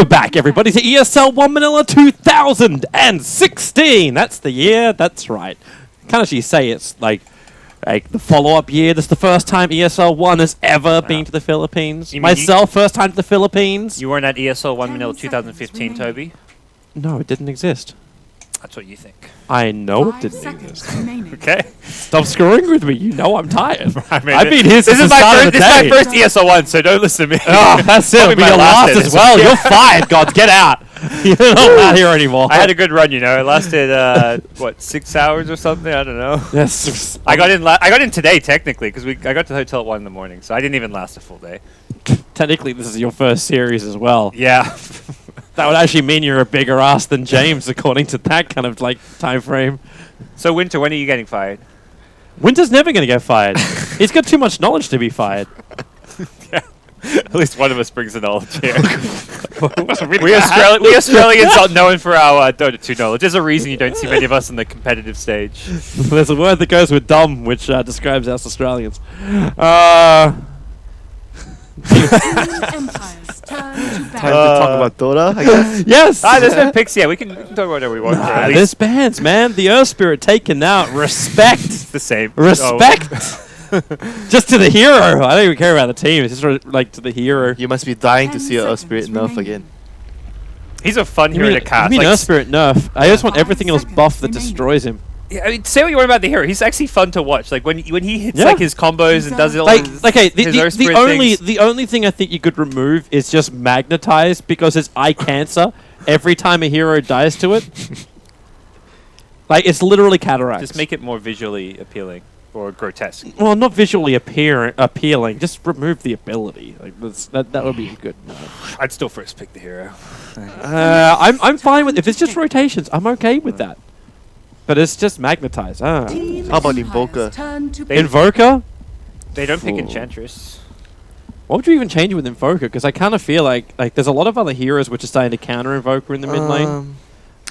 Welcome back, everybody, to ESL 1 Manila 2016. That's the year. That's right. Can't actually say it's like the follow-up year. This is the first time ESL 1 has ever been to the Philippines. Myself, first time to the Philippines. You weren't at ESL 1 Manila 2015, Toby? No, it didn't exist. That's what you think. I know it didn't exist. Okay. Stop screwing with me. You know I'm tired. I mean, I've been here since this the start of the This is day. my first ESL 1, so don't listen to me. Oh, that's it. It'll be your last as well. You're fired, God. Get out. You're not here anymore. I had a good run, you know. It lasted, what, 6 hours or something? I don't know. Yes. I got in today, technically, because I got to the hotel at 1 in the morning, so I didn't even last a full day. Technically, this is your first series as well. Yeah. That would actually mean you're a bigger ass than James, according to that kind of like time frame. So, Winter, when are you getting fired? Winter's never going to get fired. He's got too much knowledge to be fired. Yeah. At least one of us brings the knowledge here. we Australians are known for our Dota 2 knowledge. There's a reason you don't see many of us on the competitive stage. There's a word that goes with dumb, which describes us Australians. Time to talk about Dota, I guess. Yes! There's no picks. Yeah, we can talk about whatever we want. There's bans, man. The Earth Spirit taken out. Respect. It's the same. Respect. Just to the hero. I don't even care about the team. It's just like to the hero. You must be dying to see your Earth Spirit nerf again. He's a fun hero to cast. I mean, Earth Spirit nerf. I just want everything else buff that destroys him. Yeah, I mean, say what you want about the hero. He's actually fun to watch. Like when he hits like his combos and does it like his the only thing I think you could remove is just magnetize, because it's eye cancer every time a hero dies to it. Like it's literally cataracts. Just make it more visually appealing or grotesque. Well, not visually appealing. Just remove the ability. Like that would be good. I'd still first pick the hero. I'm fine with if it's just rotations. I'm okay with that. But it's just magnetized. How about Invoker? Invoker? They don't pick Enchantress. What would you even change with Invoker? Because I kind of feel like there's a lot of other heroes which are starting to counter Invoker in the mid lane.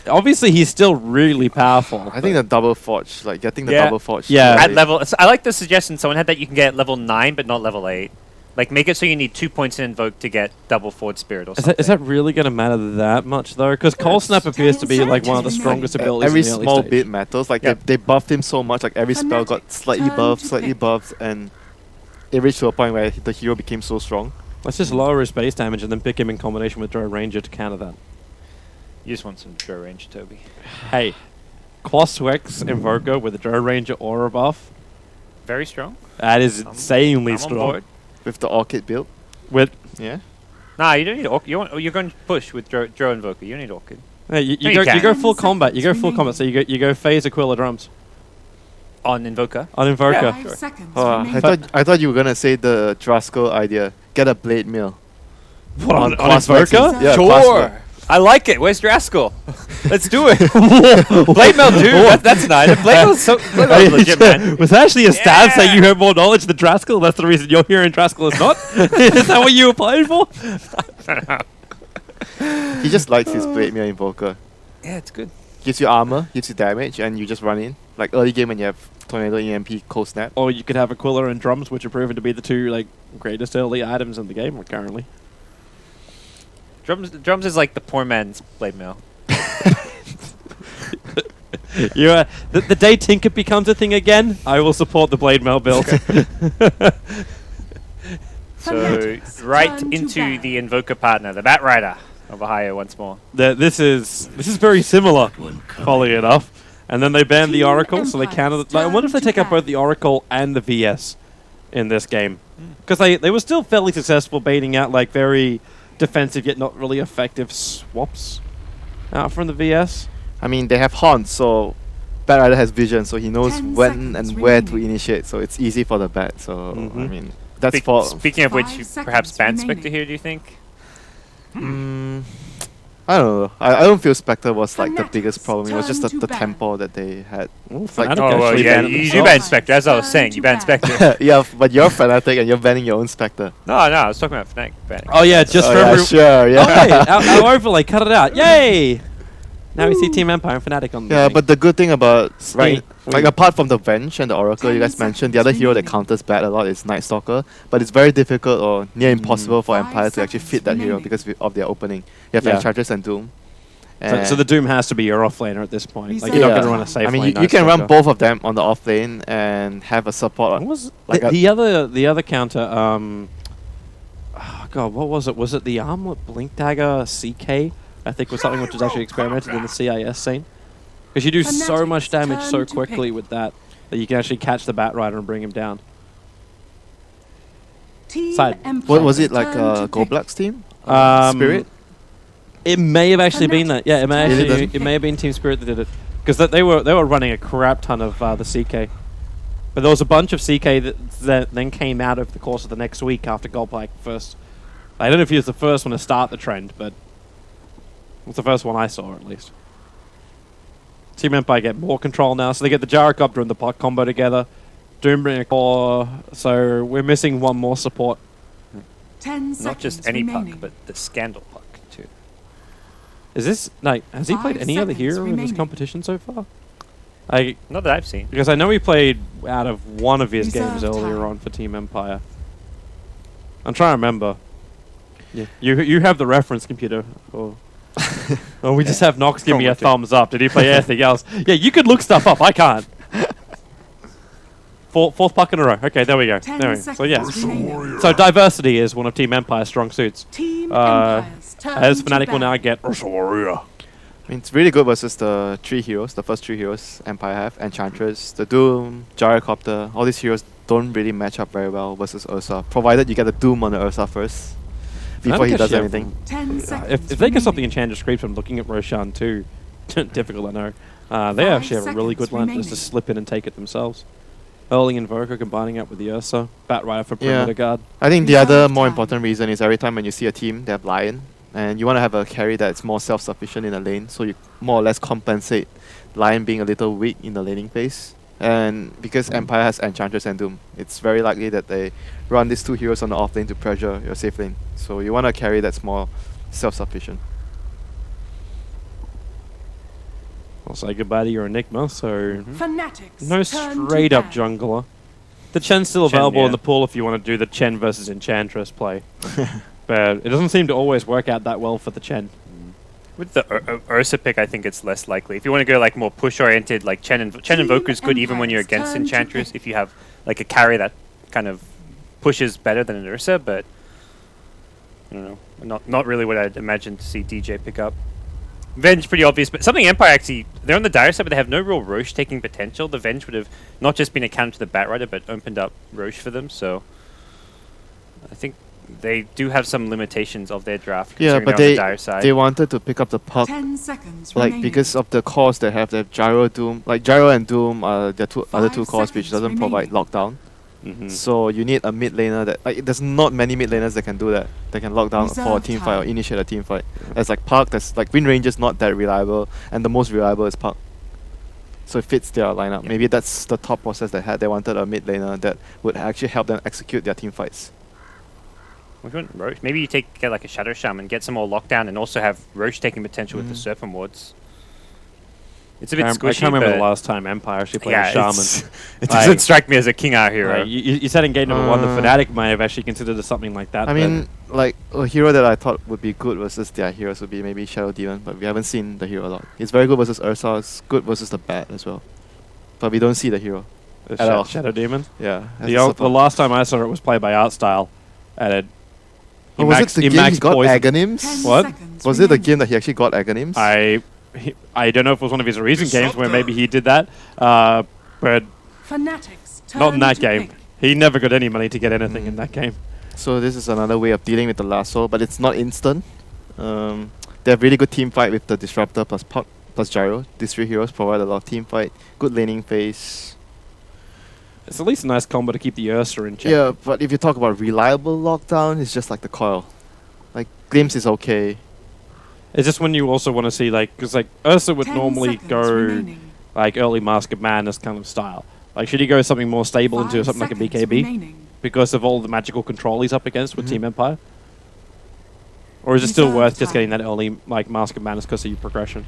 Obviously, he's still really powerful. I think the double forge, like getting the double forge. Yeah. At level, I like the suggestion someone had that you can get at level 9, but not level 8. Like, make it so you need 2 points in Invoke to get double Forward Spirit or something. Is that really going to matter that much, though? Because Cold Snap appears to be, like, one of the strongest abilities every in the early small stage. bit matters. Like, they buffed him so much. Like, every spell got slightly buffed, and it reached to a point where the hero became so strong. Let's just lower his base damage and then pick him in combination with Drow Ranger to counter that. You just want some Drow Ranger, Toby. Hey, Quaswex Invoker with a Drow Ranger aura buff. Very strong. That is insanely I'm strong. on board. With the Orchid build. Yeah. Nah, you don't need Orchid. You're going to push with Drow Invoker. You don't need Orchid. Hey, you go full combat. You go full combat. So you go phase Aquila drums On Invoker? on Invoker. Yeah, sure. I thought you were gonna say the Drasco idea. Get a blade mill. What on Quaswex Invoker? Yeah, Sure. I like it. Where's Drascal? Let's do it. Blade Mail, dude. That's nice. Blade Mail's legit, man. Was that actually a stab saying you have more knowledge than Drascal? That's the reason you're here and Drascal is not? Is that what you were playing for? He just likes his blade mill Invoker. Yeah, it's good. Gives you armor, gives you damage, and you just run in. Like early game when you have Tornado, EMP, Cold Snap. Or you could have Aquila and drums, which are proven to be the two greatest early items in the game currently. Drums is like the poor man's Blade Mail. The day Tinker becomes a thing again, I will support the Blade Mail build. So, right into the Invoker partner, the Bat Rider of Ohio once more. This is very similar, funnily enough. And then they banned the Oracle, so they counted. I wonder if they take up both the Oracle and the VS in this game. Because they were still fairly successful baiting out like very defensive yet not really effective swaps out from the VS. I mean, they have haunts, so Bat Rider has vision, so he knows when and where to initiate, so it's easy for the Bat. So, I mean, that's for... Speaking of which, perhaps ban Spectre here, do you think? I don't know. I don't feel Spectre was like the biggest problem. It was just the tempo that they had. You do ban Spectre, as I was saying. You ban Spectre. Yeah, but you're Fnatic and you're banning your own Spectre. No, I was talking about Fnatic banning. Oh yeah, just remember. Yeah, sure, yeah. Okay, our overlay, cut it out. Yay! Now we see Team Empire and Fnatic on the Yeah, thing. but the good thing about like Wait. apart from the Venge and the Oracle you 10 guys mentioned, the other seconds hero that remaining. counters bad a lot is Night Stalker. But it's very difficult or near impossible for 5 Empire to actually seconds fit that hero remaining. because of their opening. You have Yeah. Enchantress and Doom. So the Doom has to be your offlaner at this point. Like, you're Yeah. not going to run a safe I mean, lane. you can run both of them on the off lane and have a support. What was Like the other counter? Oh God, what was it? Was it the Armlet Blink Dagger CK? I think was something which was actually experimented in the CIS scene. Because you do so Fnatic's much damage so turn to quickly pick. with that you can actually catch the Bat Rider and bring him down. Team Side. What was it Empire's like? turn to pick. Goldblack's team? Um, Spirit? It may have actually been that. Yeah, it may Really actually. doesn't- It may have been Team Spirit that did it. Because they were running a crap ton of the CK. But there was a bunch of CK that then came out over the course of the next week after Goldblack first. I don't know if he was the first one to start the trend, but it was the first one I saw at least. Team Empire get more control now, so they get the Gyrocopter and the Puck combo together. Doom bring a core, so we're missing one more support. 10 seconds Not just any remaining. puck, but the Scandal puck too. Is this like has he played 5 any other seconds hero in this remaining. competition so far? Not that I've seen. Because I know he played out of one of his games Reserve earlier time. on for Team Empire. I'm trying to remember. Yeah, you have the reference computer, or we just have Nox give me a Chromatic. thumbs up. Did he play anything else? Yeah, you could look stuff up. I can't. Fourth puck in a row. Okay, there we go. 10 There we go. So yeah, seconds remaining. so diversity is one of Team Empire's strong suits. Team Uh, Empire's turn As to Fnatic will now battle. get Rosaria. I mean, it's really good versus the three heroes, the first three heroes Empire have. Enchantress, the Doom, Gyrocopter. All these heroes don't really match up very well versus Ursa, provided you get the Doom on the Ursa first before he Fnatic does actually anything. 10 seconds If they get something remaining. Enchantress creeps, I'm looking at Roshan too. Difficult, I know. They 5 actually have a really good seconds line just to remaining. slip in and take it themselves. Early Invoker combining up with the Ursa. Bat Rider for Yeah. perimeter guard. I think the Reserve other more time. important reason is every time when you see a team, they have Lion, and you want to have a carry that's more self-sufficient in the lane, so you more or less compensate Lion being a little weak in the laning phase. And because Empire has Enchantress and Doom, it's very likely that they run these two heroes on the off lane to pressure your safe lane. So you want a carry that's more self-sufficient. I'll say goodbye to your Enigma, so Fnatic's no turn to straight up battle. jungler. The Chen's still Chen, available yeah. in the pool if you want to do the Chen versus Enchantress play. But it doesn't seem to always work out that well for the Chen. With the Ursa pick, I think it's less likely. If you want to go like more push-oriented, like Chen Invoker is good even when you're Empire's against turn to Enchantress. pick. If you have like a carry that kind of pushes better than an Ursa, but I don't know, not really what I'd imagine to see DJ pick up. Venge pretty obvious, but something Empire actually they're on the dire side, but they have no real Roche taking potential. The Venge would have not just been a counter to the Bat Rider, but opened up Roche for them. So I think they do have some limitations of their draft. Yeah, considering but they're on the dire side. they wanted to pick up the puck 10 seconds like remaining. because of the cores they have Gyro Doom, like Gyro and Doom are their other 5 two cores which seconds doesn't provide remaining. lockdown. Mm-hmm. So you need a mid laner that like there's not many mid laners that can do that. They can lock down for a Reserve team fight or time. initiate a team fight. There's like Puck, there's like Wind Ranger's not that reliable, and the most reliable is Puck. So it fits their lineup. Yeah. Maybe that's the thought process they had. They wanted a mid laner that would actually help them execute their team fights. If you want Roche, maybe you get like a Shadow Shaman, get some more lockdown, and also have Roche taking potential with the Serpent Wards. It's a bit I squishy, can't remember but the last time Empire actually played yeah, a Shaman. it Like- doesn't strike me as a King R hero. Like, you said in game number 1 the Uh, Fnatic may have actually considered something like that. I but mean, like a hero that I thought would be good versus their heroes would be maybe Shadow Demon, but we haven't seen the hero a lot. He's very good versus Ursa, it's good versus the Bat as well. But we don't see the hero. the at all. Shadow Demon. Yeah. as The, a the support. last time I saw it was played by Art Style, and it. Oh, was it the game he got poison. Aghanims? 10 What? seconds Was it the remaining. game that he actually got Aghanims? I don't know if it was one of his recent games where maybe he did that, but Fnatic's turn not in that to game. pick. He never got any money to get anything in that game. So this is another way of dealing with the lasso, but it's not instant. They have really good team fight with the Disruptor plus Puck plus Gyro. These three heroes provide a lot of team fight, good laning phase. It's at least a nice combo to keep the Ursa in check. Yeah, but if you talk about reliable lockdown, it's just like the coil. Like Glimpse is okay. It's just when you also want to see, like, because like Ursa would 10 normally seconds go remaining. like early Mask of Madness kind of style. Like, should he go something more stable 5 into something like a seconds BKB remaining. because of all the magical control he's up against with Mhm. Team Empire? Or is it still Reserve worth just time. getting that early like Mask of Madness because of your progression?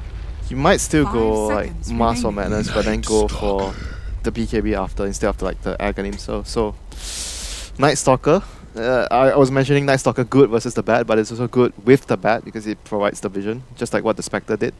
You might still 5 go like seconds Mass or remaining. Madness, but then go for the BKB after instead of like the Aghanim. So Night Stalker. I was mentioning Night Stalker good versus the bad, but it's also good with the bad because it provides the vision, just like what the Spectre did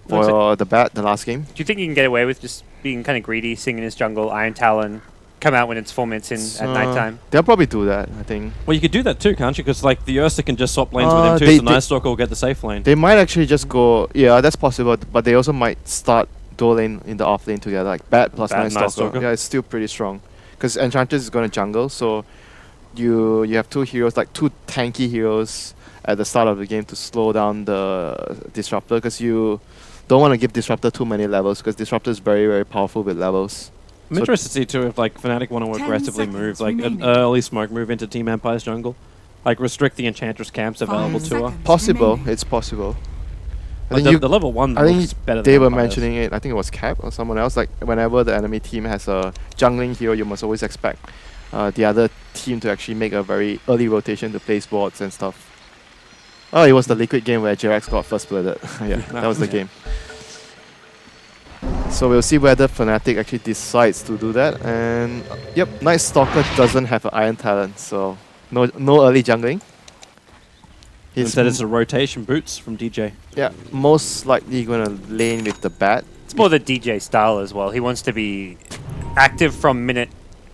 for the bad the last game. Do you think you can get away with just being kind of greedy, singing his jungle, Iron Talon, come out when it's 4 minutes in at nighttime? They'll probably do that, I think. Well, you could do that too, can't you? Because like the Ursa can just swap lanes with him too, they- so Night Stalker will get the safe lane. They might actually just go, yeah, that's possible, but they also might start dual lane in the off lane together, like Bat plus Bat Night and Night Stalker. Stalker. Yeah, it's still pretty strong. Because Enchantress is going to jungle, so you have two heroes, like two tanky heroes at the start of the game to slow down the Disruptor, because you don't want to give Disruptor too many levels, because Disruptor is very, very powerful with levels. I'm So- interested to see too if like Fnatic want to 10 aggressively seconds move, like an remaining. early smoke move into Team Empire's jungle, like restrict the Enchantress camps available 5 to her. seconds Possible, remaining. it's possible. I Like think the level 1 I think looks better they than were Empire's. mentioning it, I think it was Cap or someone else, like whenever the enemy team has a jungling hero, you must always expect the other team to actually make a very early rotation to place wards and stuff. Oh, it was the Liquid game where Jirax got first blooded. Yeah, that was the game. So we'll see whether Fnatic actually decides to do that. And yep, Night Stalker doesn't have an Iron Talent, so no early jungling. Instead, it's a rotation boots from DJ. Yeah, most likely gonna lane with the bat. It's more the DJ style as well. He wants to be active from minute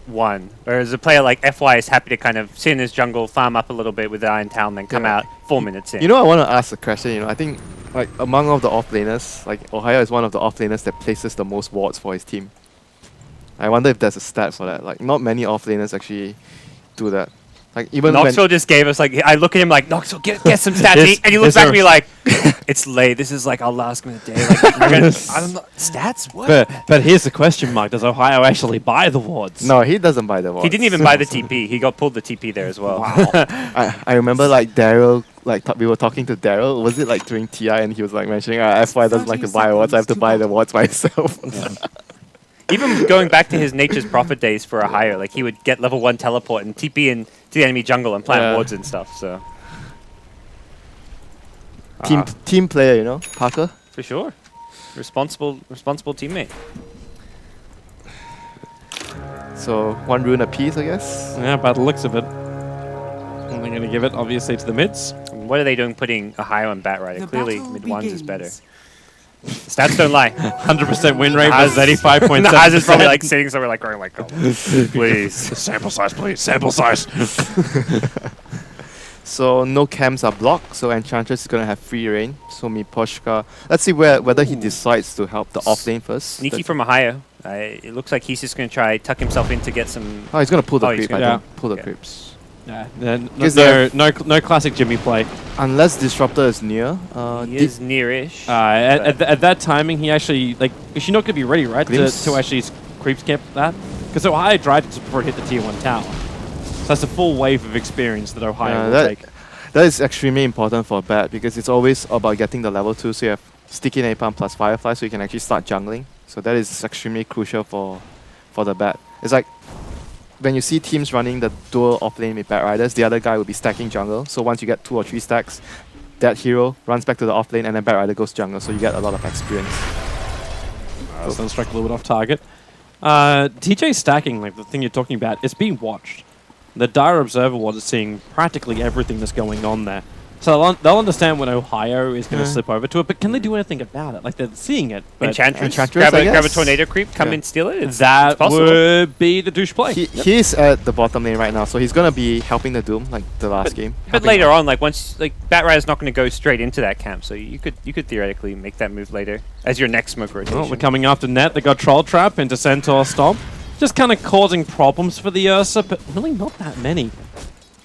1, whereas a player like FY is happy to kind of sit in his jungle, farm up a little bit with the Iron Talon, then come Yeah. out 4 minutes in. You know, I want to ask a question. You know, I think like among all the offlaners, like Ohio is one of the offlaners that places the most wards for his team. I wonder if there's a stat for that. Like, not many offlaners actually do that. Like even Knoxville just gave us like, I look at him like, Knoxville, get some stats, Is- and he looks is back there- at me like, it's late. This is like our last game of the day. Like, we're gonna, I don't know, stats? What? But here's the question mark: does Ohio actually buy the wards? no, he doesn't buy the wards. He didn't even buy the TP. He got pulled the TP there as well. I remember like Daryl, like we were talking to Daryl. Was it like during TI and he was like mentioning, FY doesn't like to 30 buy wards. I have to seconds buy to the go. wards myself. Even going back to his Nature's Prophet days for a hire, like he would get level 1 teleport and TP in to the enemy jungle and plant Yeah. wards and stuff. So Team player, you know, Parker. for sure, responsible teammate. So one rune apiece, I guess. Yeah, by the looks of it, they're going to give it obviously to the mids. And what are they doing putting a hire on Bat Rider? The Clearly, battle mid ones is better. begins. The stats don't lie. 100% win rate Naz- versus 85.7%. Naz is probably like sitting somewhere like going like, oh, please. Sample size, please. Sample size. So no camps are blocked, so Enchantress is gonna have free reign. So Miposhka. Let's see whether he decides to help the off lane first. Sneaky from a hire. It looks like he's just going to try tuck himself in to get some. Oh, he's gonna pull the Oh, he's creep. I gonna- think. Pull the yeah. creeps. Yeah, no, Because no classic Jimmy play. Unless Disruptor is near. He is near-ish. At that timing, he actually like. Is she not going to be ready, right, to Glimpse. actually creep camp that? Because Ohio drive before it hit the tier 1 tower. So that's a full wave of experience that Ohio will take. That is extremely important for Bat because it's always about getting the level 2. So you have Sticky Napalm plus Firefly, so you can actually start jungling. So that is extremely crucial for the Bat. It's like when you see teams running the dual offlane with Bat Riders, the other guy will be stacking jungle. So once you get 2 or 3 stacks, that hero runs back to the offlane and then Bat Rider goes jungle. So you get a lot of experience. Sun strike a little bit off target. TJ stacking, like the thing you're talking about, it's being watched. The Dire Observer was seeing practically everything that's going on there. So they'll understand when Ohio is going to Yeah. slip over to it, but can they do anything about it? Like, they're seeing it. But Enchantress. Enchantress, Grab I a guess. tornado creep, come Yeah. in, steal it. It's that possible. would be the douche play. He's at the bottom lane right now, so he's gonna be helping the Doom like the last game. But Helping later them. on, like once, like Bat Rider's not going to go straight into that camp, so you could theoretically make that move later as your next smoke rotation. Well, we're coming after net. They got Troll Trap into Centaur Stomp. Just kind of causing problems for the Ursa, but really not that many.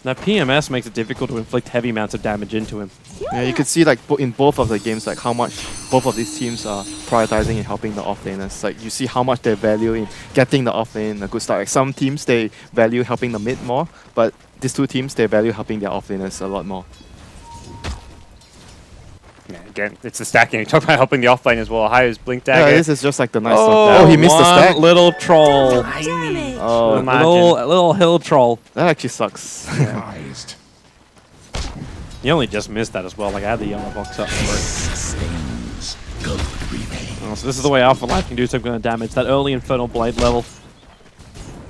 Now, PMS makes it difficult to inflict heavy amounts of damage into him. Yeah, you could see like in both of the games like how much both of these teams are prioritizing in helping the offlaners. Like you see how much they value in getting the offlane a good start. Like some teams they value helping the mid more, but these two teams they value helping their offlaners a lot more. Yeah, again, it's the stacking. You talk about helping the offlane as well. Ohio's blink Yeah, dagger. this is just like the nice Oh, stuff. Oh, he missed the one stack. little troll. Damage. Oh, Imagine. Little hill troll. that actually sucks. Advised. You only just missed that as well. Like, I had the yellow box up for it. Sustains. Oh, so this is the way Alpha Life can do some kind of damage. That early Infernal Blade level.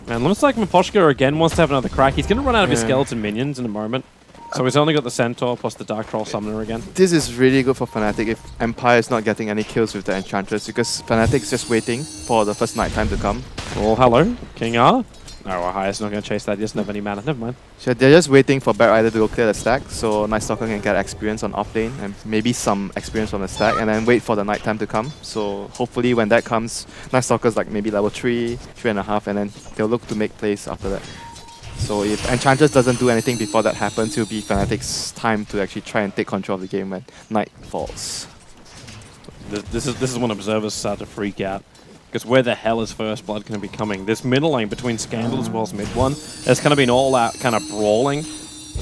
And looks like Miposhka again wants to have another crack. He's going to run out of his skeleton minions in a moment. So he's only got the Centaur plus the Dark Troll Summoner again. This is really good for Fnatic if Empire is not getting any kills with the Enchantress, because Fnatic is just waiting for the first nighttime to come. Oh, hello. King R. Oh, Highest not going to chase that. He doesn't have any mana. Never mind. So they're just waiting for Bat Rider to go clear the stack, so Night Stalker can get experience on offlane and maybe some experience from the stack, and then wait for the nighttime to come. So hopefully when that comes, Night Stalker's like maybe level 3, 3.5, and then they'll look to make plays after that. So if Enchantress doesn't do anything before that happens, it'll be Fnatic's time to actually try and take control of the game when night falls. This is when observers start to freak out. Because where the hell is First Blood going to be coming? This middle lane between Scandal as well as mid one has kind of been all out kind of brawling.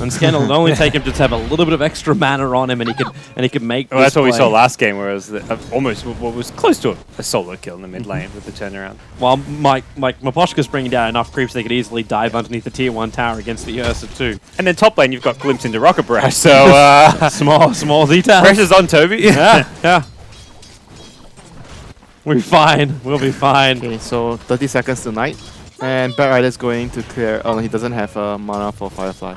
And Scandal would only take him to have a little bit of extra mana on him, and he could make. Well, that's what we saw last game, where it was almost what was close to a solo kill in the mid lane with the turnaround. While Miposhka's bringing down enough creeps, they could easily dive underneath the tier 1 tower against the Ursa too. And then top lane, you've got glimpse into Rocket Barrage, so small detail. pressure's on Toby. Yeah. We'll be fine. We'll be fine. Okay, so 30 seconds to night, and Bat Rider's going to clear. Oh, no, he doesn't have mana for Firefly.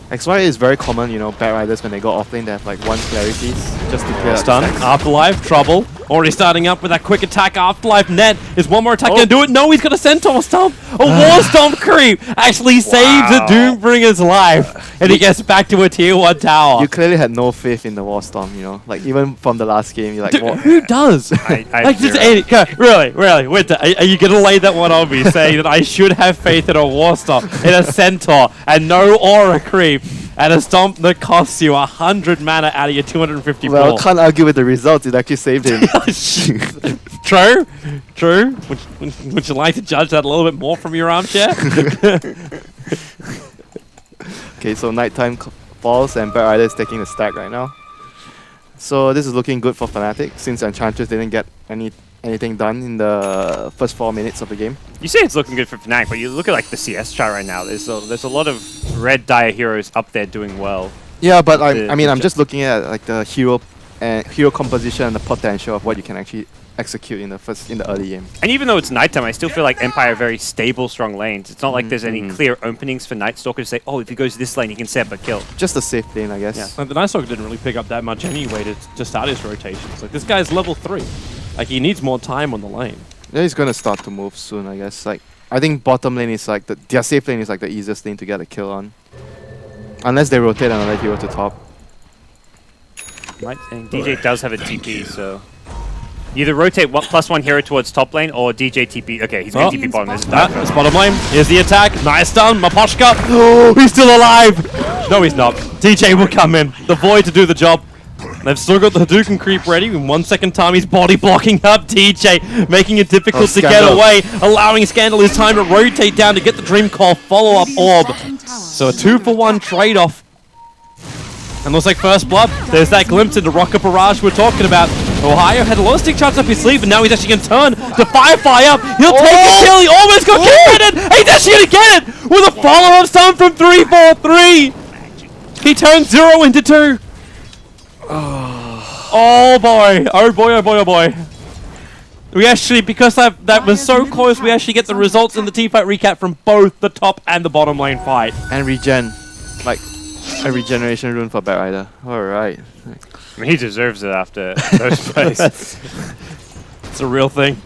XY is very common, you know, Bat Riders when they go offlane, they have like one clarity just to clear Stun. the stacks. Afterlife, trouble. Already starting up with that quick attack. Afterlife net. Is one more attack going to do it? No, he's got a Centaur Stomp. A War Stomp creep actually saves the Doombringer's life. And he gets back to a tier 1 tower. You clearly had no faith in the War Storm, you know, like even from the last game, you're like, Dude, what? who does? I Like just really, Winter, are you gonna lay that one on me, saying that I should have faith in a War Stomp, in a Centaur, and no Aura creep, and a Stomp that costs you 100 mana out of your 254? Well, can't argue with the results, it actually saved him. True. Would you like to judge that a little bit more from your armchair? Okay, so nighttime falls and Bat Rider is taking the stack right now. So this is looking good for Fnatic since Enchantress didn't get anything done in the first 4 minutes of the game. You say it's looking good for Fnatic, but you look at like the CS chart right now. There's a lot of red Dire heroes up there doing well. Yeah, but I'm just looking at like the hero composition and the potential of what you can actually execute in the early game. And even though it's nighttime, I still feel like Empire are very stable, strong lanes. It's not like there's any clear openings for Night Stalker to say, oh, if he goes this lane, he can set up a kill. Just a safe lane, I guess. Yeah. The Night Stalker didn't really pick up that much anyway to start his rotations. Like, this guy's level 3. Like, he needs more time on the lane. Yeah, he's gonna start to move soon, I guess. Like, I think bottom lane is like their safe lane is like the easiest lane to get a kill on, unless they rotate another hero to top. And DJ does have a TP, so you either rotate +1 hero towards top lane or DJ TP. Okay, he's going to TP bottom. That's bottom lane. Here's the attack. Nice stun. Miposhka. Oh, he's still alive. No, he's not. DJ will come in. The Void to do the job. They've still got the Hadouken creep ready. In 1 second time, he's body blocking up DJ, making it difficult to get away, allowing Scandal his time to rotate down to get the Dream Call follow-up orb. So a 2-for-1 trade-off. And looks like First Blood. There's that glimpse into Rocket Barrage we're talking about. Ohio had a lot of stick shots up his sleeve, and now he's actually going to turn the Firefly up. He'll take a kill. He almost got kicked. He's actually going to get it with a follow-up stun from 3-4-3. He turns 0 into 2. Oh boy. Oh boy, oh boy, oh boy. We actually, because that was so close, we actually get the results in the teamfight recap from both the top and the bottom lane fight. And regen, like a regeneration rune for Bat Rider. Alright. I mean, he deserves it after those plays. It's a real thing.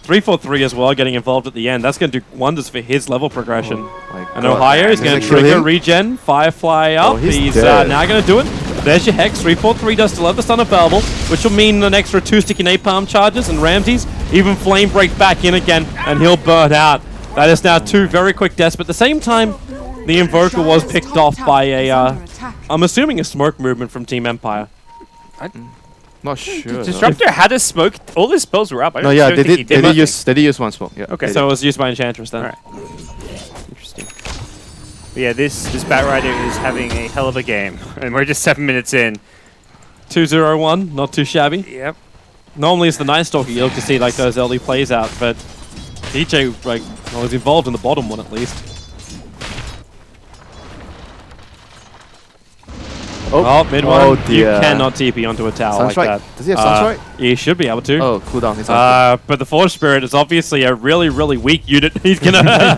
3-4-3 as well, getting involved at the end. That's going to do wonders for his level progression. And Ohio is going to trigger regen, Firefly up. He's now going to do it. There's your Hex. 3-4-3 does still have the Son of Babel, which will mean an extra 2 sticky napalm charges, and Ramses even Flame Break back in again, and he'll burn out. That is now 2 very quick deaths, but at the same time, the Invoker was picked off by I'm assuming a smoke movement from Team Empire. Not sure. Disruptor had a smoke. All his spells were up. No, yeah, they did use one smoke. Yeah. Okay. So it was used by Enchantress then. Alright. Interesting. But yeah, this Bat Rider is having a hell of a game, and we're just 7 minutes in. 2-0-1, not too shabby. Yep. Normally it's the Night Stalker you look to see like those early plays out, but DJ was involved in the bottom one at least. Oh, mid one. Oh You dear. cannot TP onto a tower Sunstrike. like that. Does he have Sunstrike? He should be able to. Oh, cooldown. He's on. But the Forge Spirit is obviously a really, really weak unit. He's gonna.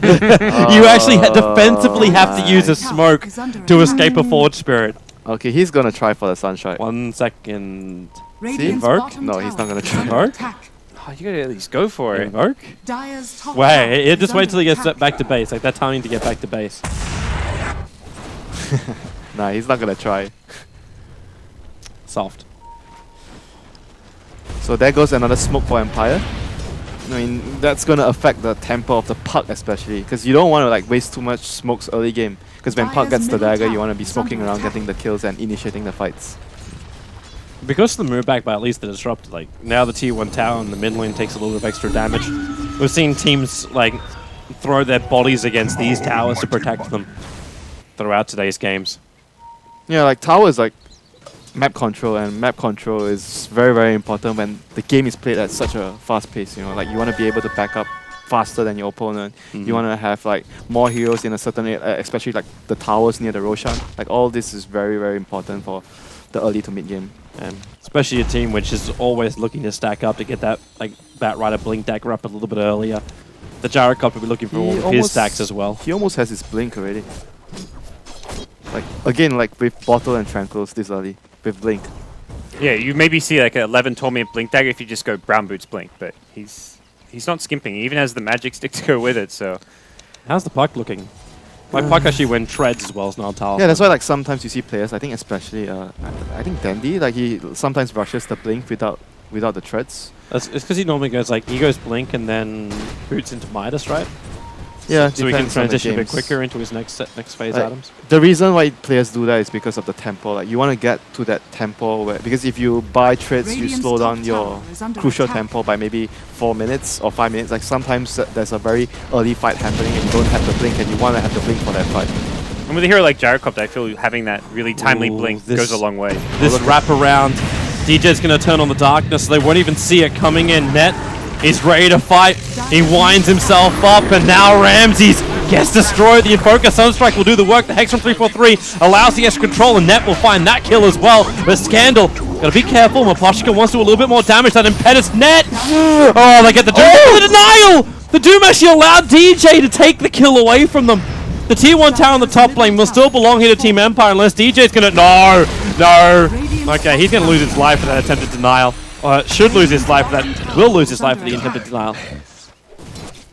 You actually defensively have to use a smoke to escape a Forge Spirit. Okay, he's gonna try for the Sunstrike. 1 second. Radiant's Invoke? bottom No, he's tower not gonna is try. under Invoke? attack. Oh, you gotta at least go for it. Invoke. Dire's top tower Wait, is just wait till he under gets attack. back to base. Like that timing to get back to base. Nah, he's not gonna try. Soft. So there goes another smoke for Empire. I mean, that's gonna affect the tempo of the puck especially, because you don't want to like waste too much smokes early game. Because when puck gets the dagger, you want to be smoking around, getting the kills and initiating the fights. Because of the move back by at least the disrupt, like now the T1 tower in the mid lane takes a little bit of extra damage. We've seen teams like throw their bodies against these towers to protect them throughout today's games. Yeah, like tower is like map control, and map control is very, very important when the game is played at such a fast pace. You know, like you want to be able to back up faster than your opponent. You want to have like more heroes in a certain area, especially like the towers near the Roshan. Like all this is very, very important for the early to mid game. Especially a team which is always looking to stack up to get that like Batrider Blink dagger up a little bit earlier. The Gyrocop will be looking for all of his stacks as well. He almost has his blink already. Like again, like with Bottle and Tranquils this early with blink. Yeah, you maybe see like an 11 torment blink dagger if you just go brown boots blink, but he's not skimping. He even has the magic stick to go with it. So How's the puck looking? My puck actually went treads as well as not tower. Yeah, that's why like sometimes you see players. I think especially I think Dandy, like he sometimes rushes the blink without the treads. It's because he normally goes like he goes blink and then boots into Midas, right? Yeah, So he can depends on the transition a bit games. quicker into his next phase Like, items. The reason why players do that is because of the tempo. Like you want to get to that tempo where, because if you buy treads, you Radiant's slow top down your tower is under crucial attack. tempo by maybe 4 minutes or 5 minutes. Like sometimes there's a very early fight happening and you don't have the blink, and you want to have the blink for that fight. and with a hero like Gyrocopter, I feel having that really timely Ooh, blink this- goes a long way. This wrap around, DJ's going to turn on the darkness, so they won't even see it coming in. Net is ready to fight. He winds himself up, and now Ramses gets destroyed. The Invoker Sunstrike will do the work. The Hex from 343 allows the extra control, and Net will find that kill as well. But Scandal, gotta be careful. Maposhka wants to do a little bit more damage. That Impetus Net. Oh, they get the Doom. Oh, the denial! The Doom actually allowed DJ to take the kill away from them. The T1 tower on the top lane will still belong here to Team Empire unless DJ's gonna... No! Okay, he's gonna lose his life for that attempted denial. Should lose his life for that. Will lose his life for the attempted denial.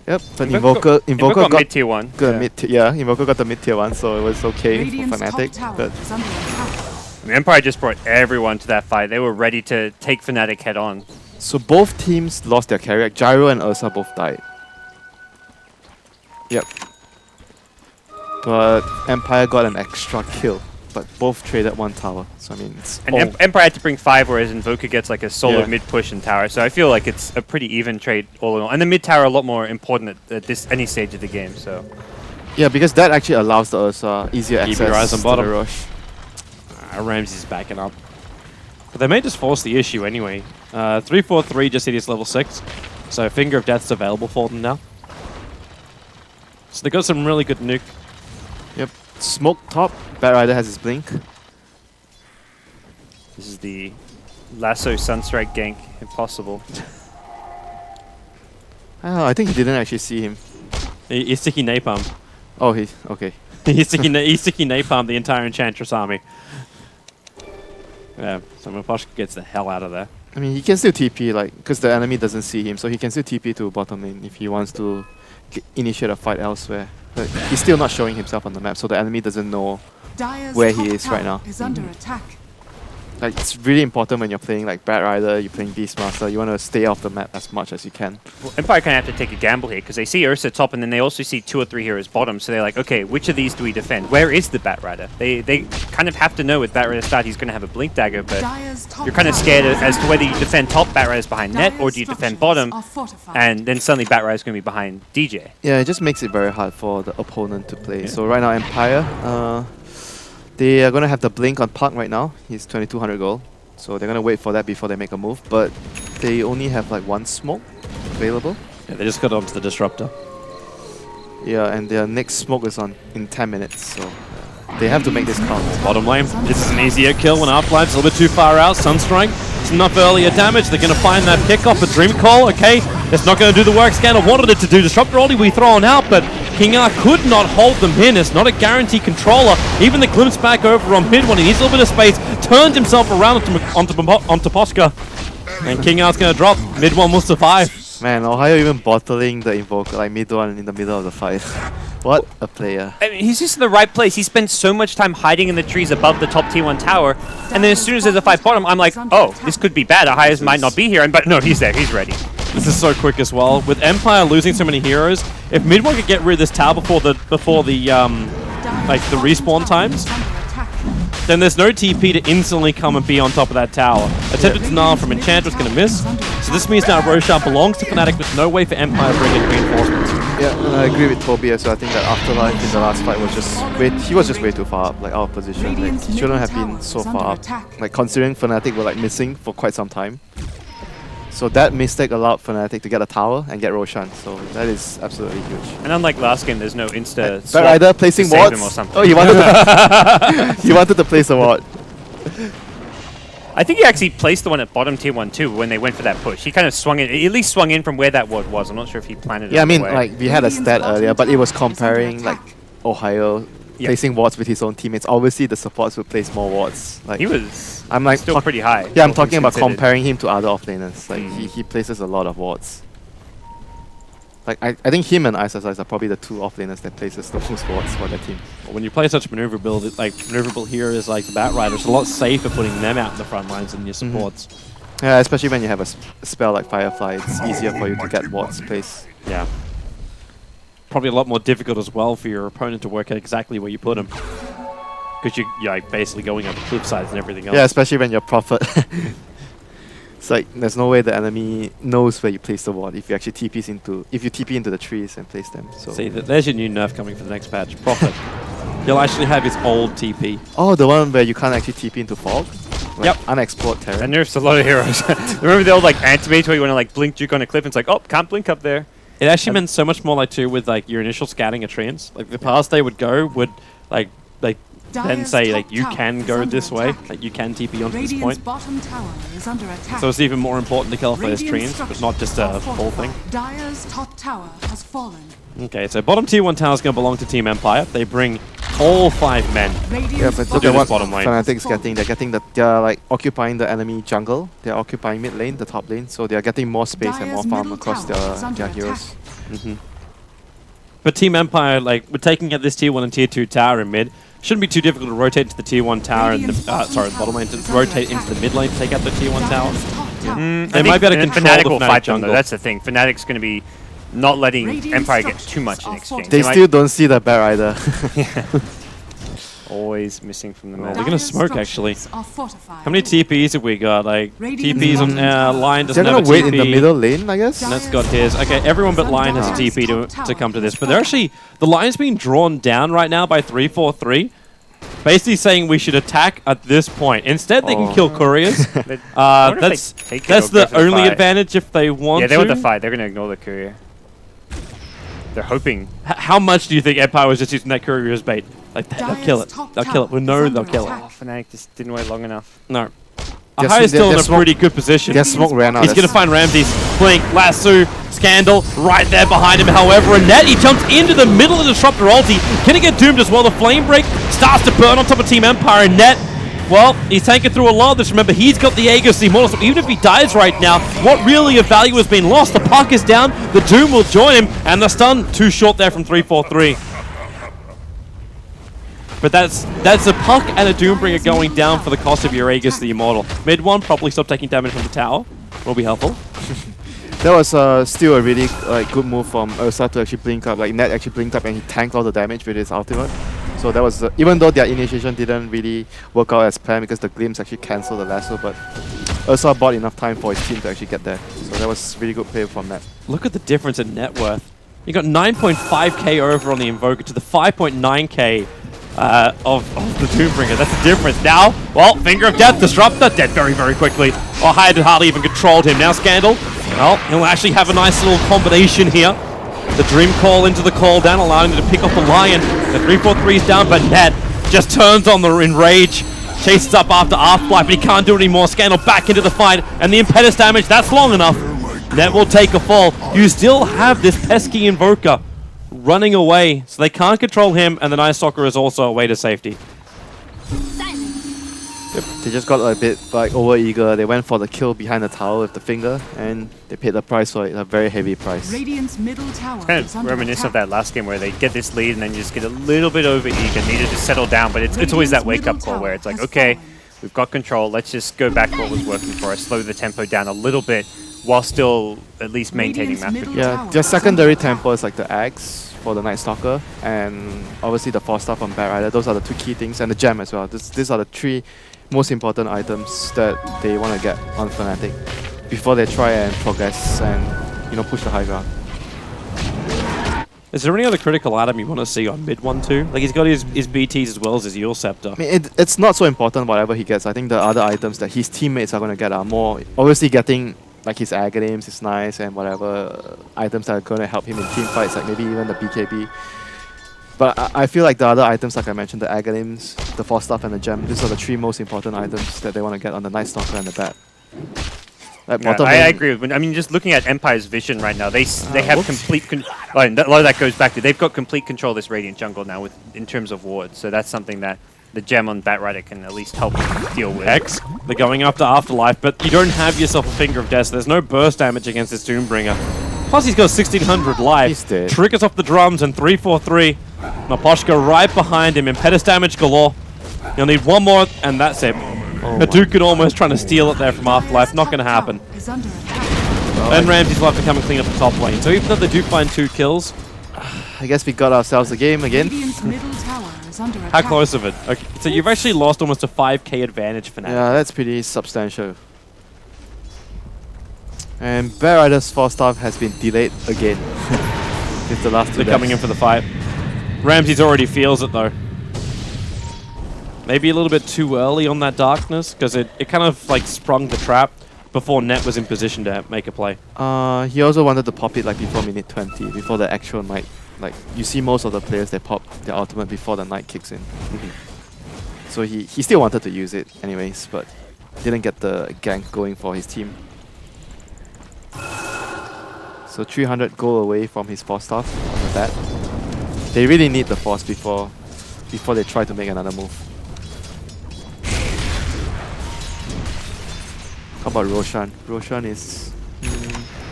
Yep, but Invoker Invoker got got mid tier 1. got Invoker got the mid tier 1, so it was okay Radiant's for top Fnatic. tower But is under attack. I mean, Empire just brought everyone to that fight. They were ready to take Fnatic head on. so both teams lost their carry. Like Gyro and Ursa both died. Yep. But Empire got an extra kill. But both traded one tower. So I mean, it's And all- Empire had to bring 5, whereas Invoker gets like a solid Yeah. mid push and tower. So I feel like it's a pretty even trade all in all. And the mid tower a lot more important at this any stage of the game. So yeah, because that actually allows the Ursa easier Keep your eyes access on to the bottom. rush. Ramsey's backing up. But they may just force the issue anyway. 343 just hit his level 6. So Finger of Death's available for them now. So they got some really good nuke. Yep. Smoke top. Batrider has his blink. this is the Lasso Sunstrike gank, if possible. I think he didn't actually see him. He's sticky napalm. Oh, he okay. he's sticky napalm the entire Enchantress army. Yeah, so Maposhka gets the hell out of there. I mean, he can still TP, like, because the enemy doesn't see him, so he can still TP to bottom lane if he wants to initiate a fight elsewhere. But he's still not showing himself on the map, so the enemy doesn't know. Dire's Where top he is right tower now. is under attack. Like, it's really important when you're playing like Batrider, you're playing Beastmaster, you want to stay off the map as much as you can. Well, Empire kind of have to take a gamble here because they see Ursa top and then they also see 2 or 3 heroes bottom. So they're like, okay, which of these do we defend? Where is the Batrider? They kind of have to know with Batrider start he's going to have a blink dagger, but Dire's top you're kind of tower scared is as to under whether you attack. defend top Batrider's behind net or do you defend bottom, Are fortified. and then suddenly Batrider's going to be behind DJ. Yeah, it just makes it very hard for the opponent to play. So right now, Empire, they are going to have the blink on Puck right now. He's 2200 gold. So they're going to wait for that before they make a move. But they only have like one smoke available. Yeah, they just got onto the Disruptor. Yeah, and their next smoke is on in 10 minutes. So They have to make this count. Bottom lane, this is an easier kill when Afterlife's a little bit too far out. Sunstrike, it's enough earlier damage. They're going to find that pick off a Dream Call. Okay, it's not going to do the work Scandal wanted it to do. Disruptor Ulti we thrown out, but King R could not hold them in. It's not a guaranteed controller. Even the glimpse back over on mid when he needs a little bit of space, turns himself around onto Posca. And King R's going to drop. Mid one will survive. Man, Ohio even bottling the Invoker, like mid one in the middle of the fight. What a player. I mean, he's just in the right place. He spends so much time hiding in the trees above the top T1 tower, and then as soon as there's a fight bottom, I'm like, oh, this could be bad. Ahias might not be here, but no, he's there. He's ready. This is so quick as well. With Empire losing so many heroes, if mid one could get rid of this tower before the respawn times, then there's no TP to instantly come and be on top of that tower. Attempted denial from Enchantress going to miss. So this means now Roshan belongs to Fnatic with no way for Empire to bring in reinforcements. Yeah, and I agree with Toby as well. I think that Afterlife in the last fight was just way too far up, like out of position. Like, he shouldn't have been so far up. Like considering Fnatic were like missing for quite some time. So that mistake allowed Fnatic to get a tower and get Roshan. So that is absolutely huge. And unlike last game, there's no insta But either placing to save wards. him or something. Oh, he wanted to, he wanted to place a ward. I think he actually placed the one at bottom tier 1 too when they went for that push. He kind of swung in, at least swung in from where that ward was. I'm not sure if he planned it. Yeah, I mean, way. like we had a stat earlier, but it was comparing like Ohio placing wards with his own teammates. Obviously, the supports would place more wards. Like he was I'm like still pretty high. Yeah, I'm all talking things about considered. comparing him to other offlaners. Like he places a lot of wards. Like I think him and ISSIs are probably the two offlaners that places the most wards for their team. When you play such maneuverable heroes like the Batrider, it's a lot safer putting them out in the front lines than your supports. Yeah, especially when you have a spell like Firefly, it's easier for you to get wards placed. Yeah. Probably a lot more difficult as well for your opponent to work out exactly where you put them. Because you're like basically going over cliff sides and everything else. Yeah, especially when you're Prophet. It's like there's no way the enemy knows where you place the ward if you actually TP into the trees and place them. So See, there's your new nerf coming for the next patch. Prophet. He'll actually have his old TP. oh, the one where you can't actually TP into fog? Like Yep. Unexplored terrain. That nerfs a lot of heroes. Remember the old like anti-mage where you want to like blink juke on a cliff and it's like, oh, can't blink up there. It actually meant so much more like too with like your initial scouting of treants. Like the past they would then say like you can go this way, like you can TP onto this point. So it's even more important to kill off those treants, but not just a full thing. Dire's top tower has fallen. Okay, so bottom tier 1 tower is going to belong to Team Empire. They bring all 5 men. Yeah, but look do at this what bottom lane. Fnatic's getting. They're like occupying the enemy jungle. They're occupying mid lane, the top lane. So they're getting more space and more Dire's farm middle across tower is under their heroes. But Team Empire, like, we're taking out this tier 1 and tier 2 tower in mid. Shouldn't be too difficult to rotate to the tier 1 tower and the bottom lane, to rotate into the mid lane to take out the tier 1 tower. They might be able to control Fnatic the will Fnatic fight them jungle. though. That's the thing. Fnatic's going to be not letting Radiant Empire get structures too much in are exchange. They might still don't see the bear either. always missing from the Oh, middle. they're gonna smoke, actually. How How many TPs have we got? Like, TPs on Lion doesn't They're have a gonna wait TP. in the middle lane, I guess. That's got his. Okay, everyone but Lion has a TP to come to this. But they're actually, the line's being drawn down right now by 343. Basically saying we should attack at this point. Instead, they can kill couriers. That's the only advantage if they want to. Yeah, they want the fight. They're going to ignore the courier. They're hoping. How much do you think Empire was just using that courier as bait? Like, they'll kill it. They'll kill it. We know they'll kill it. Oh, Fnatic just didn't wait long enough. No. They're Ahia's still in a smoke- pretty good position. Their smoke ran out. He's going to find Ramses, Blink, Lasso, Scandal, right there behind him. However, Annette, he jumps into the middle of the Disruptor ulti. Can he get doomed as well? The Flame Break starts to burn on top of Team Empire. Annette, well, he's taken through a lot of this. Remember, he's got the Aegis, the Immortal. So even if he dies right now, what really of value has been lost? The puck is down, the Doom will join him, and the stun too short there from 343. But that's a puck and a Doombringer going down for the cost of your Aegis, the Immortal. Mid one, probably stop taking damage from the tower. Will be helpful. That was still a really good move from Ursa to actually blink up. Like Ned actually blinked up and he tanked all the damage with his ultimate. So that was even though their initiation didn't really work out as planned because the glimpse actually cancelled the lasso, but Ursa bought enough time for his team to actually get there. So that was really good play from Ned. Look at the difference in net worth. You got 9.5k over on the Invoker to the 5.9k of the Doombringer. That's the difference. Now, well, Finger of Death, Disruptor, dead very, very quickly. Ohio had hardly even controlled him. Now Scandal, well, he'll actually have a nice little combination here. The Dream Call into the call down, allowing him to pick off the Lion. The 343's down, but Ned just turns on the Enrage, chases up after Afterlife, but he can't do it anymore. Scandal back into the fight, and the Impetus damage, that's long enough. Net will take a fall. You still have this pesky Invoker running away, so they can't control him, and the Night Stalker is also a way to safety. Yep, they just got a bit like over eager. They went for the kill behind the tower with the finger, and they paid the price for it, a very heavy price. Radiant's middle tower Kind is of under reminiscent of attack. that last game where they get this lead and then you just get a little bit over eager, need to just settle down. But it's always that wake up call where it's like, okay, we've got control. Let's just go back to what was working for us, slow the tempo down a little bit while still at least maintaining map control. Yeah, their secondary tempo is like the Axe for the Night Stalker, and obviously the Force Staff on Bat Rider. Those are the two key things, and the Gem as well. These are the three most important items that they want to get on Fnatic before they try and progress and push the high ground. Is there any other critical item you want to see on mid one too? Like he's got his BTs as well as his Eul Scepter. I mean, it's not so important whatever he gets. I think the other items that his teammates are going to get are more obviously getting like his Aghanim's, his Knives, and whatever items that are going to help him in team fights, like maybe even the BKB. But I feel like the other items, like I mentioned, the Aghanim's, the Force Staff, and the Gem, these are the three most important items that they want to get on the Night Stalker and the Bat. Like Yeah, I agree with. I mean, just looking at Empire's vision right now, they have complete. A lot of that goes back to they've got complete control of this Radiant jungle now in terms of wards. So that's something that the Gem on Bat Rider can at least help deal with. Hex, they're going after Afterlife, but you don't have yourself a Finger of Death. So there's no burst damage against this Doombringer. Plus he's got 1600 life. He's dead. Triggers off the drums and 3-4-3. Naposhka right behind him. Impetus damage galore. You'll need one more, and that's it. Hadouken almost trying to steal it there from Afterlife. Not going to happen. Is under attack. And Ramsey's will have to come and clean up the top lane. So even though they do find 2 kills, I guess we got ourselves a game again. Radiant's middle tower is under attack. how close of it? Okay, so you've actually lost almost a 5k advantage for now. Yeah, that's pretty substantial. And Bat Rider's Force Staff has been delayed again. It's the last two They're coming in for the fight. Ramsey's already feels it though. Maybe a little bit too early on that darkness, because it kind of like sprung the trap before Net was in position to make a play. He also wanted to pop it like before minute 20, before the actual night. Like you see most of the players, they pop their ultimate before the night kicks in. So he still wanted to use it anyways, but didn't get the gank going for his team. So 300 gold away from his Force Staff on the bat. They really need the Force before they try to make another move. How about Roshan? Roshan is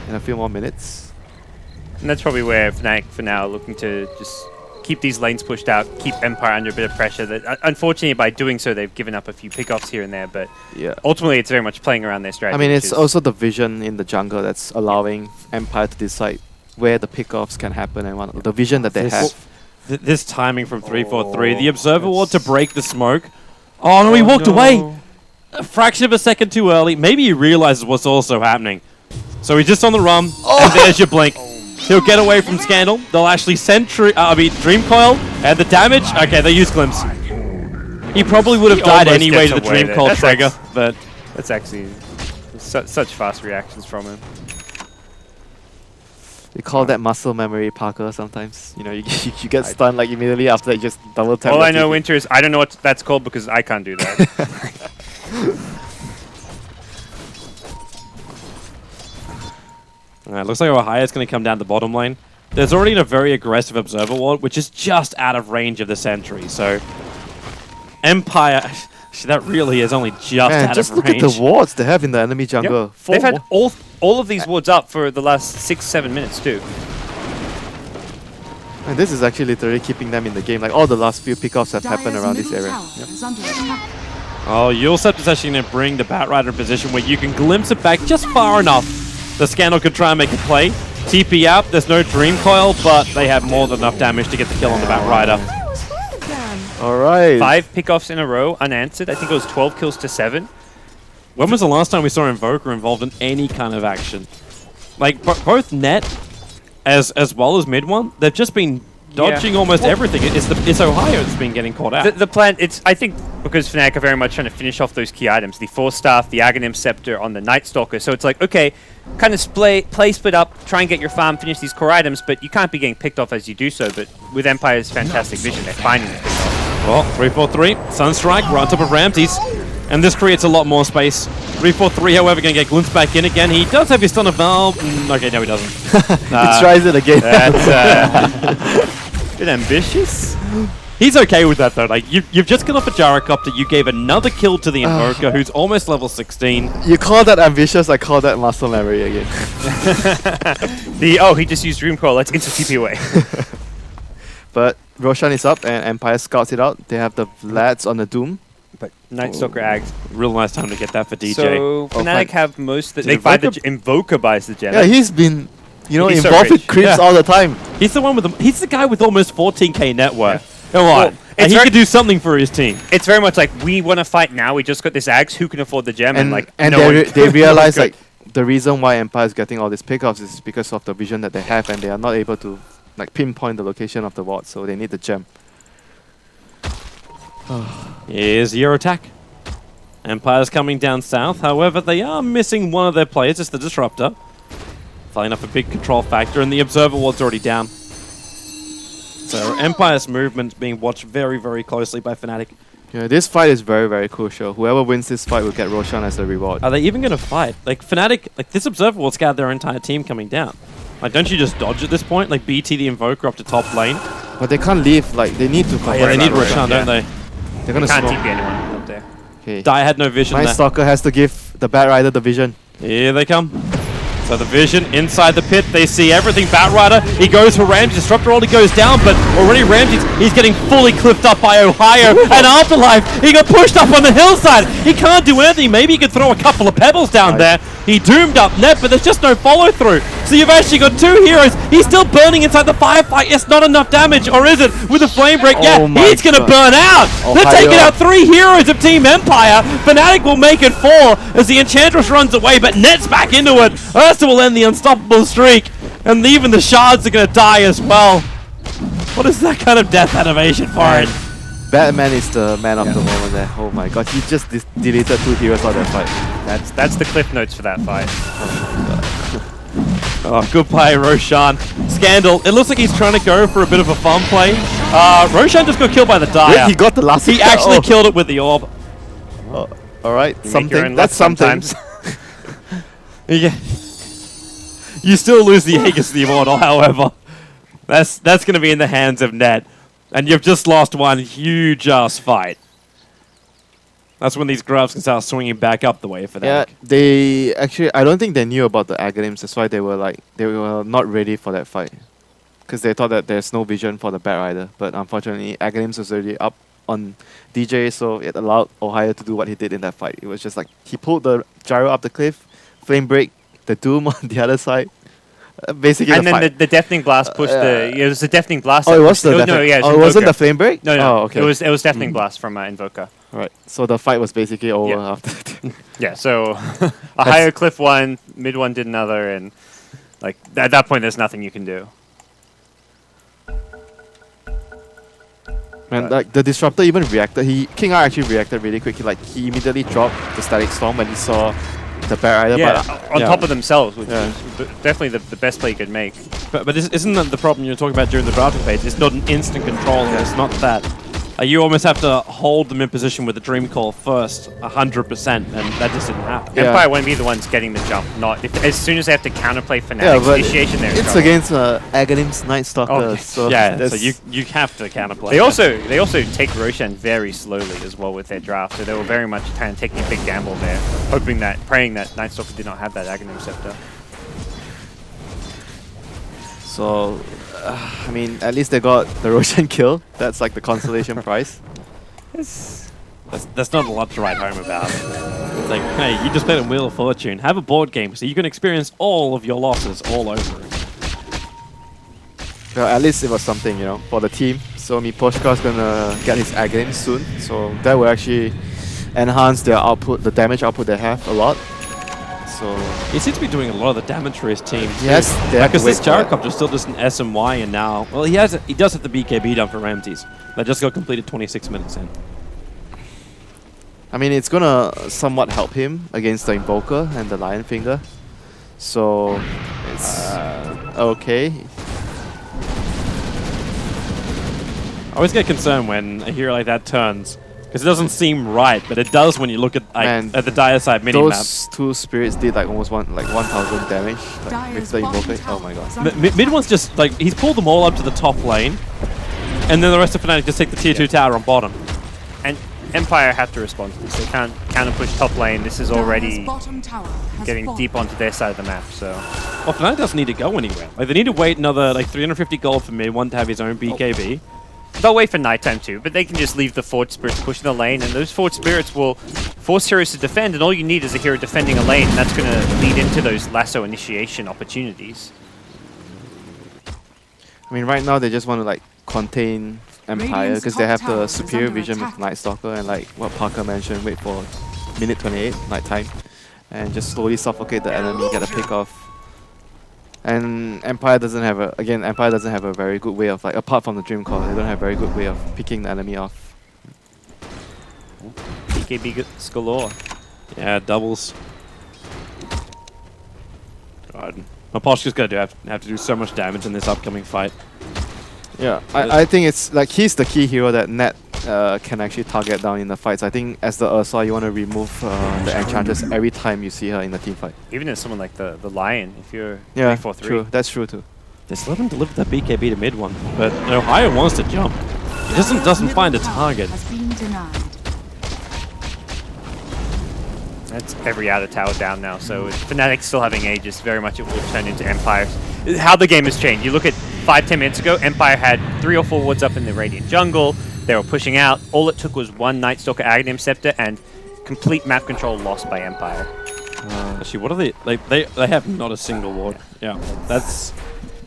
in a few more minutes. And that's probably where Fnatic for now are looking to just keep these lanes pushed out, keep Empire under a bit of pressure. That unfortunately, by doing so, they've given up a few pickoffs here and there. But Yeah. ultimately, it's very much playing around their strategy. I mean, which it's is- also the vision in the jungle that's allowing Empire to decide where the pickoffs can happen and the vision that they have. This timing from 3-4-3. The Observer Ward to break the smoke. Oh no, he walked away! A fraction of a second too early. Maybe he realizes what's also happening. So he's just on the run, and there's your blink. He'll get away from Scandal. They'll actually send Dream Coil, and the damage... Okay, they use Glimpse. He probably would have He died almost anyway gets to the away Dream there. Coil That's trigger, but... That's actually such fast reactions from him. We call that muscle memory, Parker, sometimes. You know, you get stunned like immediately after that, you just double tap. All the I know, TP. Winter, is I don't know what that's called because I can't do that. Alright, looks like Ohia's going to come down the bottom lane. There's already a very aggressive Observer Ward, which is just out of range of the Sentry, so... Empire... Actually, that really is only just Man, out just of look range. at the wards they have in the enemy jungle. Four They've had wa- all of these wards up for the last 6-7 minutes too. and this is actually literally keeping them in the game. Like all the last few pickoffs have happened Dire's around this middle area. tower is under attack. Oh, Eul Scepter is actually going to bring the Bat Rider in position where you can glimpse it back just far enough. The Scandal could try and make a play. TP out, there's no Dream Coil, but they have more than enough damage to get the kill on the Bat Rider. Alright. 5 pickoffs in a row unanswered. I think it was 12 kills to 7. When was the last time we saw Invoker involved in any kind of action? Like, both Net as well as mid one, they've just been dodging almost everything. It's Ohio that's been getting caught out. The plan, I think, because Fnatic are very much trying to finish off those key items, the Force Staff, the Aghanim Scepter on the Night Stalker. So it's like, okay, kind of play split up, try and get your farm, finish these core items, but you can't be getting picked off as you do so. But with Empire's fantastic vision, they're finding the pickoff. Well, 3-4-3, Sunstrike, right on top of Ramses. And this creates a lot more space. 3-4-3, however, going to get glimpsed back in again. He does have his stun of Valve. Okay, no, he doesn't. He tries it again. That's a bit ambitious. He's okay with that, though. Like, you've just got off a Gyrocopter. You gave another kill to the Invoker, who's almost level 16. You call that ambitious, I call that muscle memory again. He just used Dream Coil. Let's instant TP away. But Roshan is up and Empire scouts it out. They have the Vlads on the Doom. But Night Stalker Ags. Real nice time to get that for DJ. So Fnatic have most. They Did buy the Invoker buys the gem. Yeah, he's been, He's so involved with rich. creeps Yeah. all the time. He's the one with he's the guy with almost 14k net worth. Come on. Well, And it's he very- could do something for his team. It's very much like we want to fight now. We just got this Ags. Who can afford the gem? And like and no one- they no realize one's like the reason why Empire is getting all these pickups is because of the vision that they have, and they are not able to like pinpoint the location of the ward, so they need the gem. Here's your attack. Empire's coming down south. However, they are missing one of their players. It's the Disruptor. Flying up a big control factor, and the Observer Ward's already down. So Empire's movement being watched very, very closely by Fnatic. Yeah, this fight is very, very crucial. Whoever wins this fight will get Roshan as a reward. Are they even going to fight? Like, Fnatic, like, this Observer Ward's got their entire team coming down. Like, don't you just dodge at this point? Like, BT the Invoker up to top lane? But they can't leave, like, they need to Yeah, they need Roshan, don't they? They're gonna can't smoke. TP anyone up there. Okay. Die had no vision Night there. Stalker has to give the Bat Rider the vision. Here they come. So the vision inside the pit, they see everything. Batrider, he goes for Ramsey. Disruptor already goes down, but already Ramsey's, he's getting fully clipped up by Ohio. And Afterlife, he got pushed up on the hillside. He can't do anything. Maybe he could throw a couple of pebbles down there. He doomed up net, but there's just no follow through. So you've actually got two heroes. He's still burning inside the firefight. It's not enough damage, or is it? With a flame break, yeah, Oh my he's gonna God. burn out. They're Ohio. taking out 3 heroes of Team Empire. Fnatic will make it 4 as the Enchantress runs away, but Net's back into it. Ursa will end the unstoppable streak, and even the shards are going to die as well. What is that kind of death animation for it? Batman is the man of the moment there. Oh my god, he just deleted 2 heroes out of that fight. That's the cliff notes for that fight. Oh, good play, Roshan. Scandal. It looks like he's trying to go for a bit of a fun play. Roshan just got killed by the Dire. He got the last He actually killed it with the orb. Alright, You make your something. own That's luck something. sometimes. Yeah. You still lose the Aegis the Immortal, however. That's going to be in the hands of Net. And you've just lost one huge-ass fight. That's when these grubs can start swinging back up the way for Yeah, that. they actually, I don't think they knew about the Aghanim's. That's why they were not ready for that fight. Because they thought that there's no vision for the Bat Rider. But unfortunately, Aghanim's was already up on DJ, so it allowed Ohio to do what he did in that fight. It was just like, he pulled the gyro up the cliff, flame break, the Doom on the other side. Basically And the then fight. the deafening blast pushed the. It was the deafening blast. Oh, that it was pushed- the no, deafening- yeah, oh, it wasn't the Invoker. flame break? No, no. Oh, okay. It was deafening blast from Invoker. Right. So the fight was basically over Yeah. after that. Yeah, so Ohio cliff one, mid one did another, and like at that point, there's nothing you can do. Man, like the disruptor even reacted. King R actually reacted really quickly. Like he immediately dropped the static storm when he saw the Bat Rider. Yeah, But on top of themselves, which Yeah. is definitely the best play you could make. But isn't that the problem you're talking about during the drafting phase? It's not an instant control. It's not that. You almost have to hold them in position with the Dream Call first, 100%, and that just didn't happen. Yeah. Empire won't be the ones getting the jump. Not as soon as they have to counterplay yeah, Fnatic's but initiation, they're in it's trouble. against Aghanim's Night Stalker. Okay. So Yeah, so that's- you have to counterplay. They that. also take Roshan very slowly as well with their draft, so they were very much kind of taking a big gamble there, praying that Night Stalker did not have that Aghanim Scepter. So, I mean, at least they got the Roshan kill. That's like the consolation prize. That's not a lot to write home about. It's like, hey, you just played on Wheel of Fortune. Have a board game so you can experience all of your losses all over again. Well, at least it was something, for the team. So Poshkar's gonna get his Aghanim soon. So that will actually enhance their output, the damage output they have a lot. So He seems to be doing a lot of the damage for his team. yes, they have to Because wait this for it. Gyrocopter still just an SMY, and now, well, he does have the BKB done for Ramses. That just got completed 26 minutes in. I mean, it's gonna somewhat help him against the Invoker and the Lion Finger. So it's okay. always get concerned when a hero like that turns. Because it doesn't seem right, but it does when you look at at the dire side minimap. Those two spirits did like almost 1,000 damage like, with the invoker. Oh my god. Mid one's just like he's pulled them all up to the top lane, and then the rest of Fnatic just take the tier 2 tower on bottom. And Empire have to respond to this. They can't counter push top lane. This is already getting deep onto their side of the map. So, well, Fnatic doesn't need to go anywhere. Like they need to wait another like 350 gold for mid one to have his own BKB. they'll wait for nighttime too, but they can just leave the Forward Spirits pushing the lane, and those Forward Spirits will force heroes to defend, and all you need is a hero defending a lane, and that's going to lead into those lasso initiation opportunities. I mean, right now they just want to like contain Empire because they have the superior vision with Night Stalker, and like what Parker mentioned, wait for minute 28 nighttime and just slowly suffocate the enemy, get a pick off. And Empire doesn't have a very good way of, like, apart from the Dream Core, they don't have a very good way of picking the enemy off. BKB galore. Yeah, doubles. God. Maposhka's gonna have to do so much damage in this upcoming fight. Yeah, I think it's like he's the key hero that Net can actually target down in the fights. I think as the Ursa, you want to remove the Enchantress every time you see her in the team fight. Even as someone like the Lion, if you're 3-4-3. True. That's true too. Just let him deliver that BKB to mid one, but Ohio wants to jump. He doesn't find a target. That's every outer tower down now, so with Fnatic still having Aegis, very much it will turn into Empire. How the game has changed. You look at 5-10 minutes ago, Empire had 3 or 4 wards up in the Radiant jungle. They were pushing out. All it took was one Night Stalker Aghanim Scepter and complete map control lost by Empire. Actually, what are they? They have not a single ward. Yeah, that's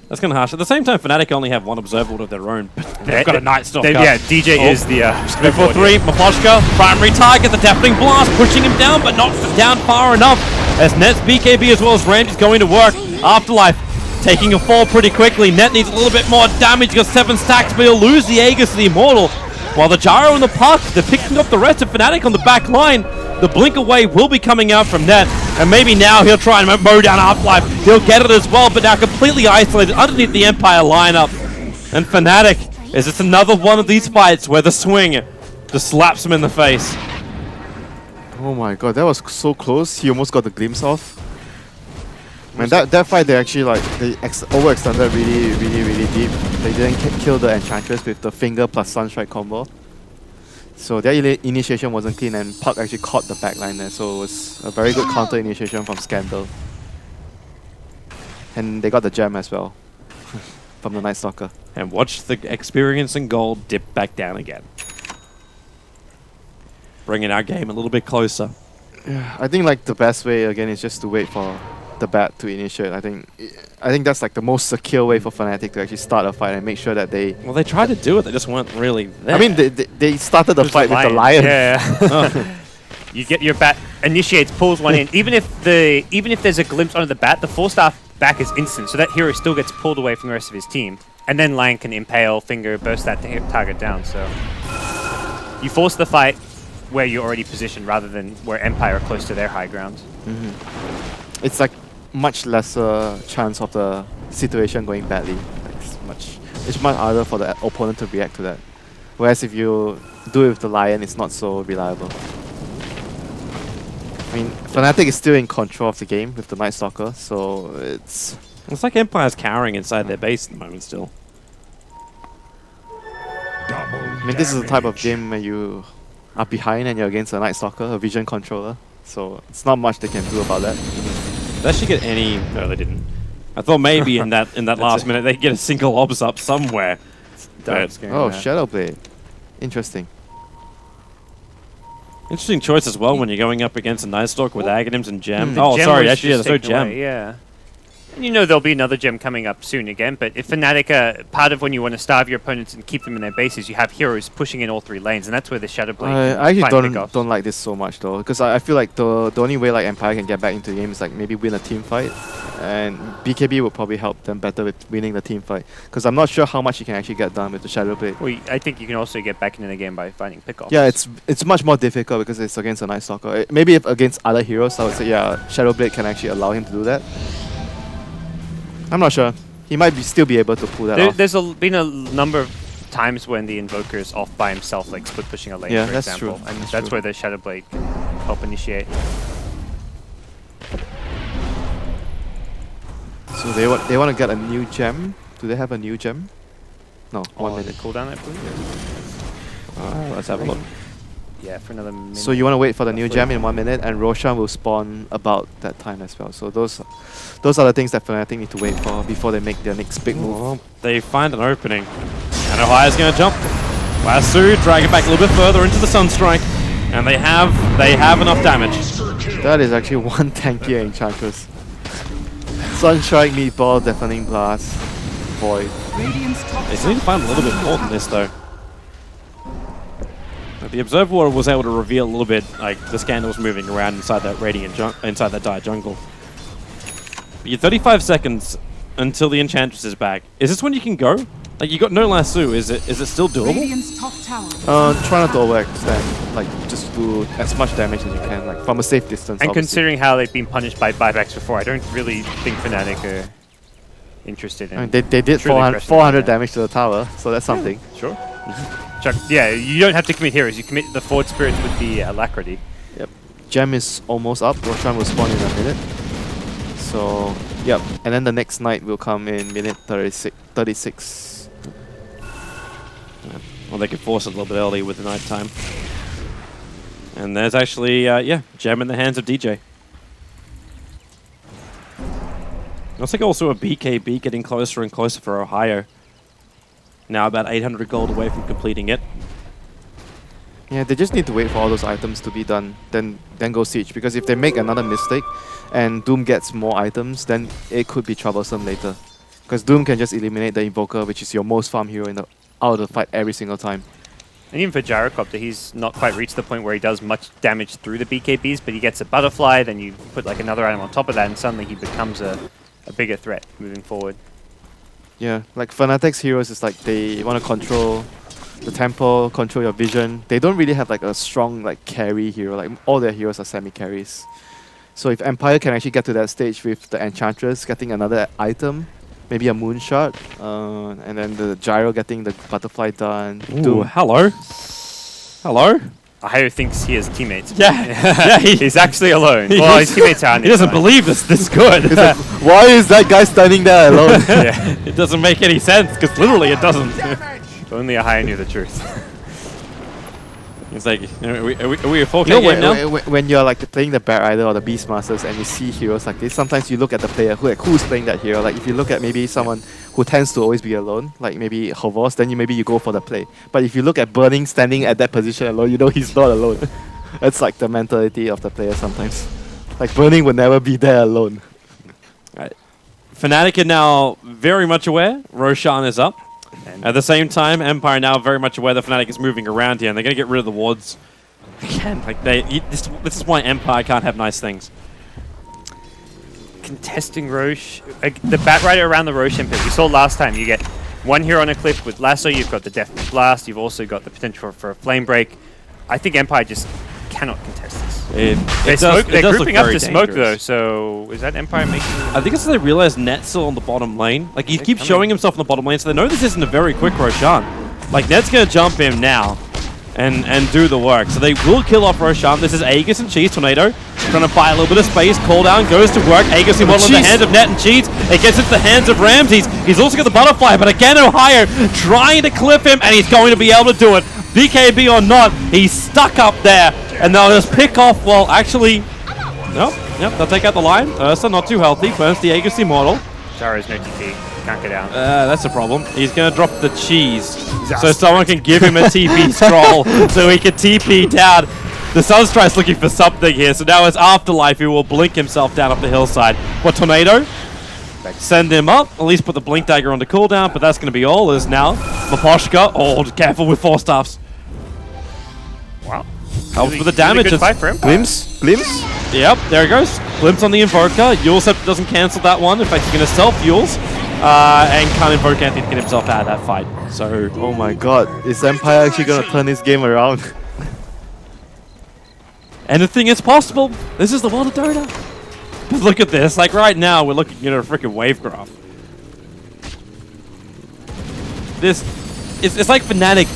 kind of harsh. At the same time, Fnatic only have one observer ward of their own. They've got a Night Stalker. Yeah, DJ is the... 3-4-3, Maposhka, primary target, the Deafening Blast, pushing him down, but not down far enough. As Net's BKB as well as range is going to work. Afterlife taking a fall pretty quickly. Net needs a little bit more damage, got 7 stacks, but he'll lose the Aegis to the Immortal. While the Gyro and the Puck, they're picking up the rest of Fnatic on the back line. The Blink Away will be coming out from Net, and maybe now he'll try and mow down Afterlife. He'll get it as well, but now completely isolated underneath the Empire lineup. And Fnatic is just another one of these fights where the swing just slaps him in the face. Oh my god, that was so close. He almost got the glimpse off. Man, that fight they actually they overextended really deep. They didn't kill the Enchantress with the finger plus Sunstrike combo. So their initiation wasn't clean, and Puck actually caught the backline there, so it was a very good counter initiation from Scandal. And they got the gem as well from the Night Stalker. And watch the experience and gold dip back down again. Bringing our game a little bit closer. Yeah, I think like the best way again is just to wait for the bat to initiate. I think that's like the most secure way for Fnatic to actually start a fight and make sure that they... Well, they tried to do it, they just weren't really there. I mean, they started the fight with the Lion. Yeah. You get your bat, initiates, pulls one in. Even if there's a glimpse onto the bat, the 4-star back is instant, so that hero still gets pulled away from the rest of his team. And then Lion can impale, finger, burst that target down, so... You force the fight where you're already positioned rather than where Empire are close to their high ground. Mm-hmm. It's like much lesser chance of the situation going badly. Like it's much harder for the opponent to react to that. Whereas if you do it with the Lion, it's not so reliable. I mean, Fnatic is still in control of the game with the Night Stalker, so it's like Empire's cowering inside their base at the moment still. I mean, this is the type of game where you are behind and you're against a Night Stalker, a vision controller, so it's not much they can do about that. Did they actually get any... No, they didn't. I thought maybe in that last minute they get a single obs up somewhere. Oh, Shadowblade. Interesting. Interesting choice as well when you're going up against a Night Stalker with Aghanims and Gem. Oh, gem sorry, actually, there's no Gem. Away, yeah. And you know there'll be another gem coming up soon again, but if Fnatic, part of when you want to starve your opponents and keep them in their bases, you have heroes pushing in all 3 lanes, and that's where the Shadowblade I actually don't like this so much though, because I feel like the only way like Empire can get back into the game is like maybe win a team fight, and BKB will probably help them better with winning the team fight, because I'm not sure how much you can actually get done with the Shadowblade. Well, I think you can also get back into the game by finding pickoffs. Yeah, it's much more difficult because it's against a Night Stalker. Maybe if against other heroes, I would say yeah, Shadowblade can actually allow him to do that. I'm not sure. He might still be able to pull that off. There's been a number of times when the Invoker is off by himself, like split pushing a lane, Yeah, for that's example. true. And That's that's true. where the Shadow Blade can help initiate. So they want to get a new gem. Do they have a new gem? No, 1 On minute. cooldown, I believe. Let's have a look. Yeah, for another minute. So you want to wait for the new roughly. gem in 1 minute, and Roshan will spawn about that time as well. So those are the things that Fnatic need to wait for before they make their next big move. Well, they find an opening. And Ohire's going to jump. Lasso, drag it back a little bit further into the Sunstrike. And they have enough damage. That is actually one tankier Enchantress. Sunstrike, Meatball, Deafening Blast, Void. Radiant's top They need to find a little bit more than this, though. The Observer was able to reveal a little bit, like the Scandal's moving around inside that inside that dire jungle. But you're 35 seconds until the Enchantress is back. Is this when you can go? Like, you got no lasso. Is it still doable? Radiant's top tower. Try not to overextend. Like, just do as much damage as you can, like from a safe distance. And obviously. considering how they've been punished by buybacks before, I don't really think Fnatic are interested in. I mean, they did truly 400, pressing 400 that. damage to the tower, so that's something. Sure. Chuck, yeah, you don't have to commit heroes. You commit the forward spirits with the alacrity. Yep. Gem is almost up. Roshan will spawn in a minute. So, yep. And then the next night will come in minute 36. Well, they could force it a little bit early with the night time. And there's actually, gem in the hands of DJ. Looks like also a BKB getting closer and closer for Ohio. Now about 800 gold away from completing it. Yeah, they just need to wait for all those items to be done, then go siege. Because if they make another mistake and Doom gets more items, then it could be troublesome later. Because Doom can just eliminate the Invoker, which is your most farm hero out of the fight every single time. And even for Gyrocopter, he's not quite reached the point where he does much damage through the BKBs, but he gets a butterfly, then you put like another item on top of that, and suddenly he becomes a bigger threat moving forward. Yeah, like Fnatic's heroes is like they want to control the temple, control your vision. They don't really have like a strong like carry hero. Like all their heroes are semi-carries. So if Empire can actually get to that stage with the Enchantress getting another item, maybe a moonshot, and then the Gyro getting the butterfly done. Ooh, Doom. hello. Hello. Ohio thinks he has teammates. Yeah. Yeah, He's actually alone. He Well, is- his teammates are on He his doesn't side. believe this good. He's like, why is that guy standing there alone? Yeah. It doesn't make any sense, because literally it doesn't. Only Ohio knew the truth. It's like, are we a 4K You know, game now? when you're like playing the Bat Rider or the Beastmasters and you see heroes like this, sometimes you look at the player who's playing that hero. Like if you look at maybe someone who tends to always be alone, like maybe Hovos, then maybe you go for the play. But if you look at Burning standing at that position alone, you know he's not alone. That's like the mentality of the player sometimes. Like Burning would never be there alone. Fnatic are now very much aware Roshan is up. And At the same time, Empire now very much aware that Fnatic is moving around here, and they're going to get rid of the wards. Again, like this is why Empire can't have nice things. contesting Roche, the Bat Rider around the Roshan pit. We saw last time you get one hero on a cliff with Lasso, you've got the Death Blast, you've also got the potential for a Flame Break. I think Empire just cannot contest this. They're grouping up to smoke though, so is that Empire making... I think it's they realize Net's still on the bottom lane. Like, he They're keeps coming. showing himself on the bottom lane, so they know this isn't a very quick Roshan. Like, Net's going to jump in now and do the work. So they will kill off Roshan. This is Aegis and Cheese Tornado. Trying to buy a little bit of space. Call down goes to work. Aegis in model in the Cheese. hands of Net and Cheese. It gets into the hands of Ramses. He's also got the Butterfly, but again, Ohio trying to clip him, and he's going to be able to do it. BKB or not, he's stuck up there, and they'll just pick off, well, actually, nope, yep, they'll take out the line. Ursa, not too healthy, burns the Aegis Immortal. Gyro's no TP, can't get down. That's a problem. He's going to drop the cheese, so someone can give him a TP scroll, so he can TP down. The Sunstrike's looking for something here, so now it's Afterlife who will blink himself down up the hillside. What, Tornado? Send him up, at least put the Blink Dagger on the cooldown, but that's going to be all. Is now Maposhka. Oh, careful with 4 staffs. Wow. Helps with the damage. Good fight for him. Glimpse? Glimpse? Yep, there it goes. Glimpse on the Invoker. Yulsep doesn't cancel that one. In fact, he's going to self-Yules. And can't invoke anything to get himself out of that fight. So, Oh my god, is Empire actually gonna turn this game around? anything is possible. This is the world of Dota. But look at this. Like, right now, we're looking at a freaking wave graph. This it's like Fnatic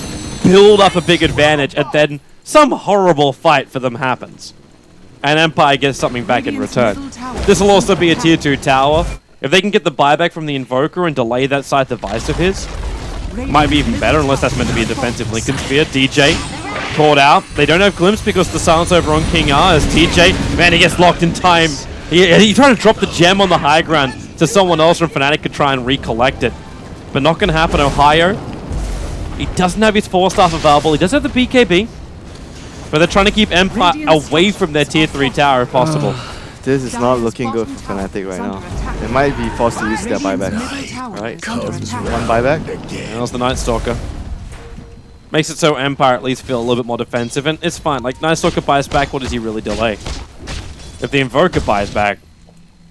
build up a big advantage and then some horrible fight for them happens. And Empire gets something back in return. This will also be a tier 2 tower. If they can get the buyback from the Invoker and delay that side device of his, might be even better unless that's meant to be a defensive Lincoln Sphere. DJ caught out. They don't have Glimpse because the silence over on King R as TJ, man, he gets locked in time. He tried to drop the gem on the high ground so someone else from Fnatic could try and recollect it. But not going to happen. Ohio, he doesn't have his 4-staff available. He does have the BKB. But they're trying to keep Empire away from their tier 3 tower if possible. This is not looking good for Fnatic right now. They might be forced to use their buyback. Right? One buyback. And that's the Night Stalker. Makes it so Empire at least feel a little bit more defensive, and it's fine. Like, Night Stalker buys back, what does he really delay? If the Invoker buys back,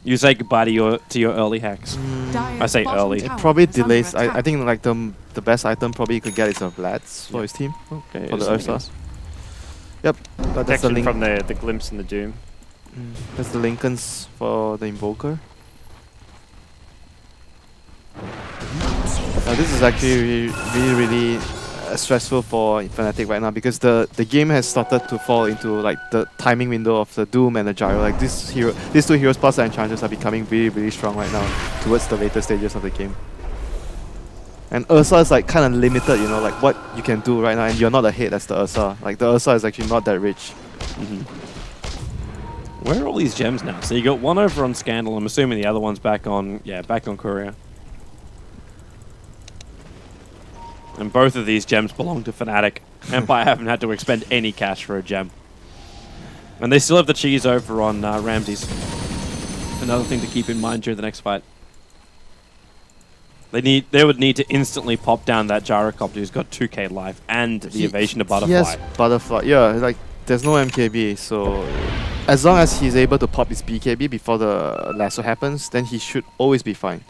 you say goodbye to your early hacks. I say early. It probably delays. I think like the best item probably you could get is a Vlad's for his team. Okay, For the Ursa. Yep. But that's the Protection link. from the Glimpse and the Doom. That's the Lincolns for the Invoker. This is actually really stressful for Fnatic right now because the game has started to fall into like the timing window of the Doom and the Gyro. Like these two heroes plus the enchanters are becoming really strong right now towards the later stages of the game. And Ursa is like kind of limited, you know, like what you can do right now, and you're not ahead as the Ursa. Like the Ursa is actually not that rich. Where are all these gems now? So you got one over on Scandal. I'm assuming the other one's back on Courier. And both of these gems belong to Fnatic. Empire haven't had to expend any cash for a gem. And they still have the cheese over on Ramses. Another thing to keep in mind during the next fight. They would need to instantly pop down that Gyrocopter who's got 2k life and the evasion to Butterfly. Yes, Butterfly. Yeah, like there's no MKB, so as long as he's able to pop his BKB before the lasso happens, then he should always be fine.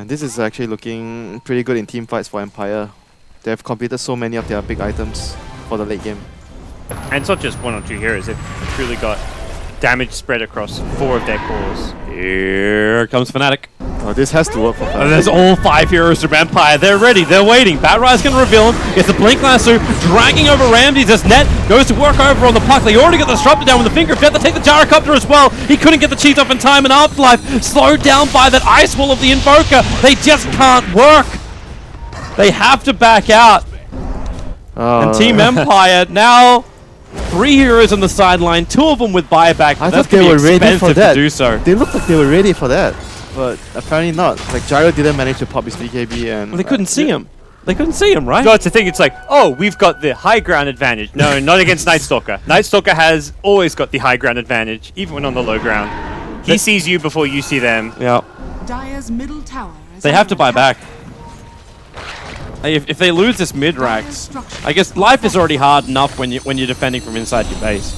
This is actually looking pretty good in team fights for Empire. They have completed so many of their big items for the late game. And it's not just 1 or 2 heroes, they've truly got damage spread across 4 of their cores. Here comes Fnatic. Oh, this has to work for Fnatic. There's all 5 heroes from Empire. They're ready. They're waiting. Batrise can reveal him. Gets the Blink Lasso, dragging over Ramses as Net goes to work over on the puck. They already got the Disruptor down with the finger of death to take the Gyrocopter as well. He couldn't get the cheese off in time, and Afterlife slowed down by that Ice Wall of the Invoker. They just can't work. They have to back out. And Team Empire now 3 heroes on the sideline, 2 of them with buyback. I That's thought they were ready for that. to do so. They looked like they were ready for that, but apparently not. Like Gyro didn't manage to pop his BKB, and Well, they couldn't see him. They couldn't see him, right? No, it's the thing, it's like, oh, we've got the high ground advantage. No, not against Night Stalker. Night Stalker has always got the high ground advantage, even when on the low ground. He sees you before you see them. Yeah. Dire's middle tower is They have to under buy attack. back. If they lose this mid racks, I guess life is already hard enough when you're defending from inside your base.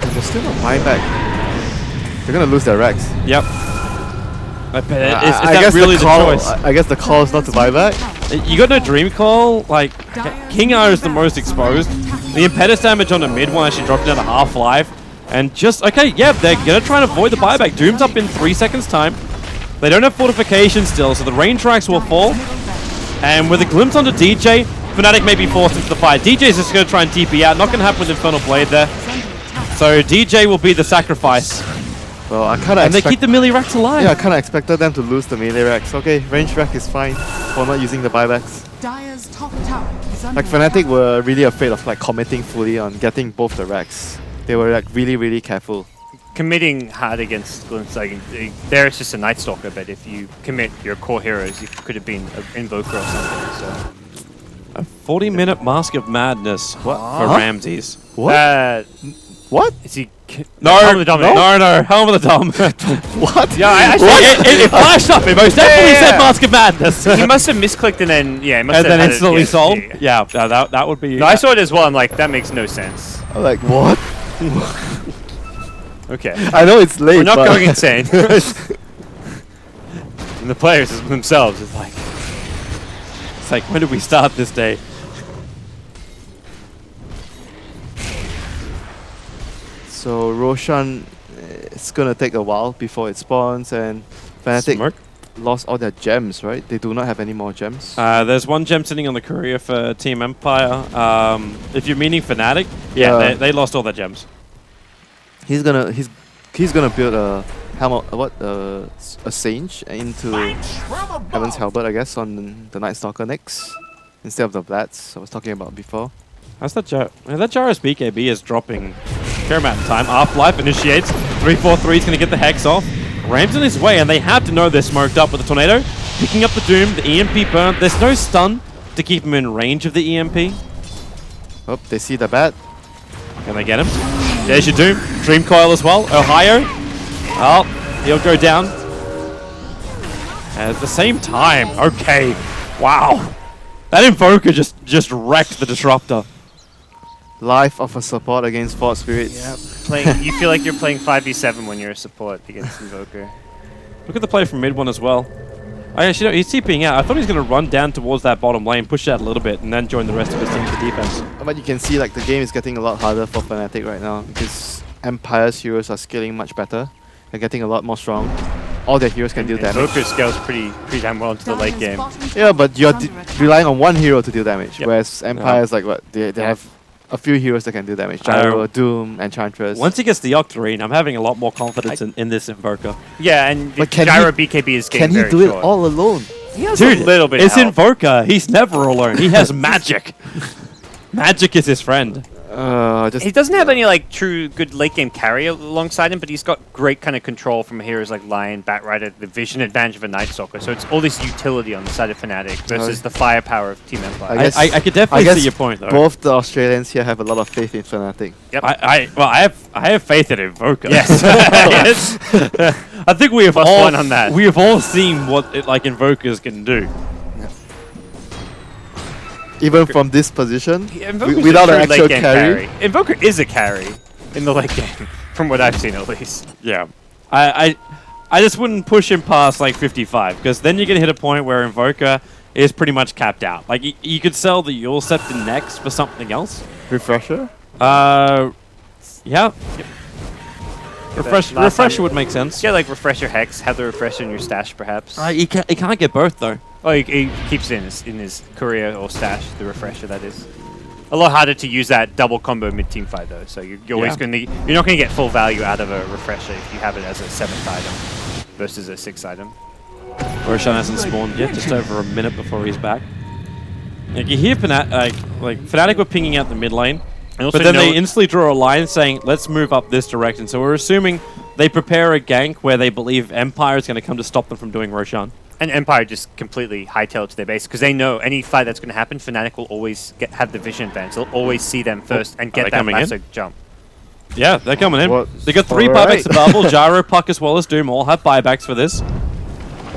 There's still a buyback. They're gonna lose their racks. Yep. Is I that guess really the call. choice? I guess the call is not to buy back. You got no Dream Call. Like King R is the most exposed. The impetus damage on the mid one actually dropped down to half life, and just okay. Yeah, they're gonna try and avoid the buyback. Doom's up in 3 seconds time. They don't have fortification still, so the range racks will fall. And with a glimpse onto DJ, Fnatic may be forced into the fight. DJ's just going to try and TP out. Not going to happen with Infernal Blade there. So DJ will be the sacrifice. Well, I kind of And they keep the melee racks alive. Yeah, I kind of expected them to lose the melee racks. Okay, range rack is fine for not using the buybacks. Dire's top tower is under Like Fnatic attack. were really afraid of like committing fully on getting both the racks. They were like really careful. Committing hard against Glimpse, like, there it's just a Night Stalker, but if you commit your core heroes, it could have been an Invoker or something. So. A 40-minute Mask of Madness for Ramses. What? What? Is he? No, Helm of the Dominant. no, Helm of the Dom. What? Yeah, I it flashed up. It most definitely said Mask of Madness. he must have misclicked and then he must And have then had it, instantly yeah, sold. yeah. Yeah, that would be. No, I saw it as well. I'm like, that makes no sense. I'm like, what? Okay, I know it's late, we're not but going insane. And the players themselves is like, It's like, when did we start this day? So Roshan, it's gonna take a while before it spawns, and Fnatic Smirk. lost all their gems, right? They do not have any more gems. There's one gem sitting on the courier for Team Empire. If you're meaning Fnatic, Yeah. they lost all their gems. He's gonna build a helmet, a Sage into Heaven's Halberd, I guess, on the Night Stalker next instead of the Blats I was talking about before. How's that that Jarus BKB is dropping a fair amount of time. Afterlife initiates. 343 is going to get the Hex off. Ram's in his way, and they have to know they're smoked up with the Tornado. Picking up the Doom, the EMP burn. There's no stun to keep him in range of the EMP. Oh, they see the bat. Can they get him? There's your Doom. Dream Coil as well. Ohio. Oh, he'll go down. At the same time. Okay. Wow. That Invoker just wrecked the Disruptor. Life of a support against Fort Spirits. You feel like you're playing 5v7 when you're a support against Invoker. Look at the play from mid one as well. Actually, no, he's TPing out. I thought he was going to run down towards that bottom lane, push out a little bit, and then join the rest of his team for defense. But you can see like the game is getting a lot harder for Fnatic right now because Empire's heroes are scaling much better. They're getting a lot more strong. All their heroes can deal damage. Invoker scales pretty damn well into the late game. Yeah, but you're relying on one hero to deal damage, Yep. whereas Empire's like what? They have a few heroes that can do damage. Gyro, Doom, Enchantress. Once he gets the Octarine, I'm having a lot more confidence in this Invoker. Yeah, and But can Gyro he- BKB is Can getting he very do it short. all alone? He has Dude, a little bit it's of help. Invoker. He's never alone. He has magic. Magic is his friend. He doesn't have any like true good late game carry alongside him, but he's got great kind of control from heroes like Lion, Batrider, the vision advantage of a Night Stalker. So it's all this utility on the side of Fnatic versus the firepower of Team Empire. I guess- I could definitely guess see your point, though. Both the Australians here have a lot of faith in Fnatic. Yep. I have faith in Invoker. Yes. Yes. I think we have Plus all one on that. we have all seen what Invokers can do. Even from this position, Invoker's without a an true actual late game carry. Invoker is a carry in the late game, from what I've seen at least. Yeah. I just wouldn't push him past like 55, because then you're going to hit a point where Invoker is pretty much capped out. Like, you could sell the Yule Scepter next for something else. Refresher? Yeah. Yep. Refresher would make sense. Yeah, like Refresher Hex, have the Refresher in your stash perhaps. He can't get both, though. Oh, he keeps it in his courier or stash, the Refresher that is. A lot harder to use that double combo mid-team fight though, so you're always you're not going to get full value out of a Refresher if you have it as a 7th item versus a 6th item. Roshan hasn't spawned yet, just over a minute before he's back. Like, you hear Fnatic were pinging out the mid lane, And also but then they instantly draw a line saying, let's move up this direction. So we're assuming they prepare a gank where they believe Empire is going to come to stop them from doing Roshan. And Empire just completely hightail to their base because they know any fight that's going to happen, Fnatic will always have the vision advantage. They'll always see them first and get that coming in? massive jump. Yeah, they're coming in. What? They got 3 Alright. buybacks available. Gyro, Puck, as well as Doom all have buybacks for this.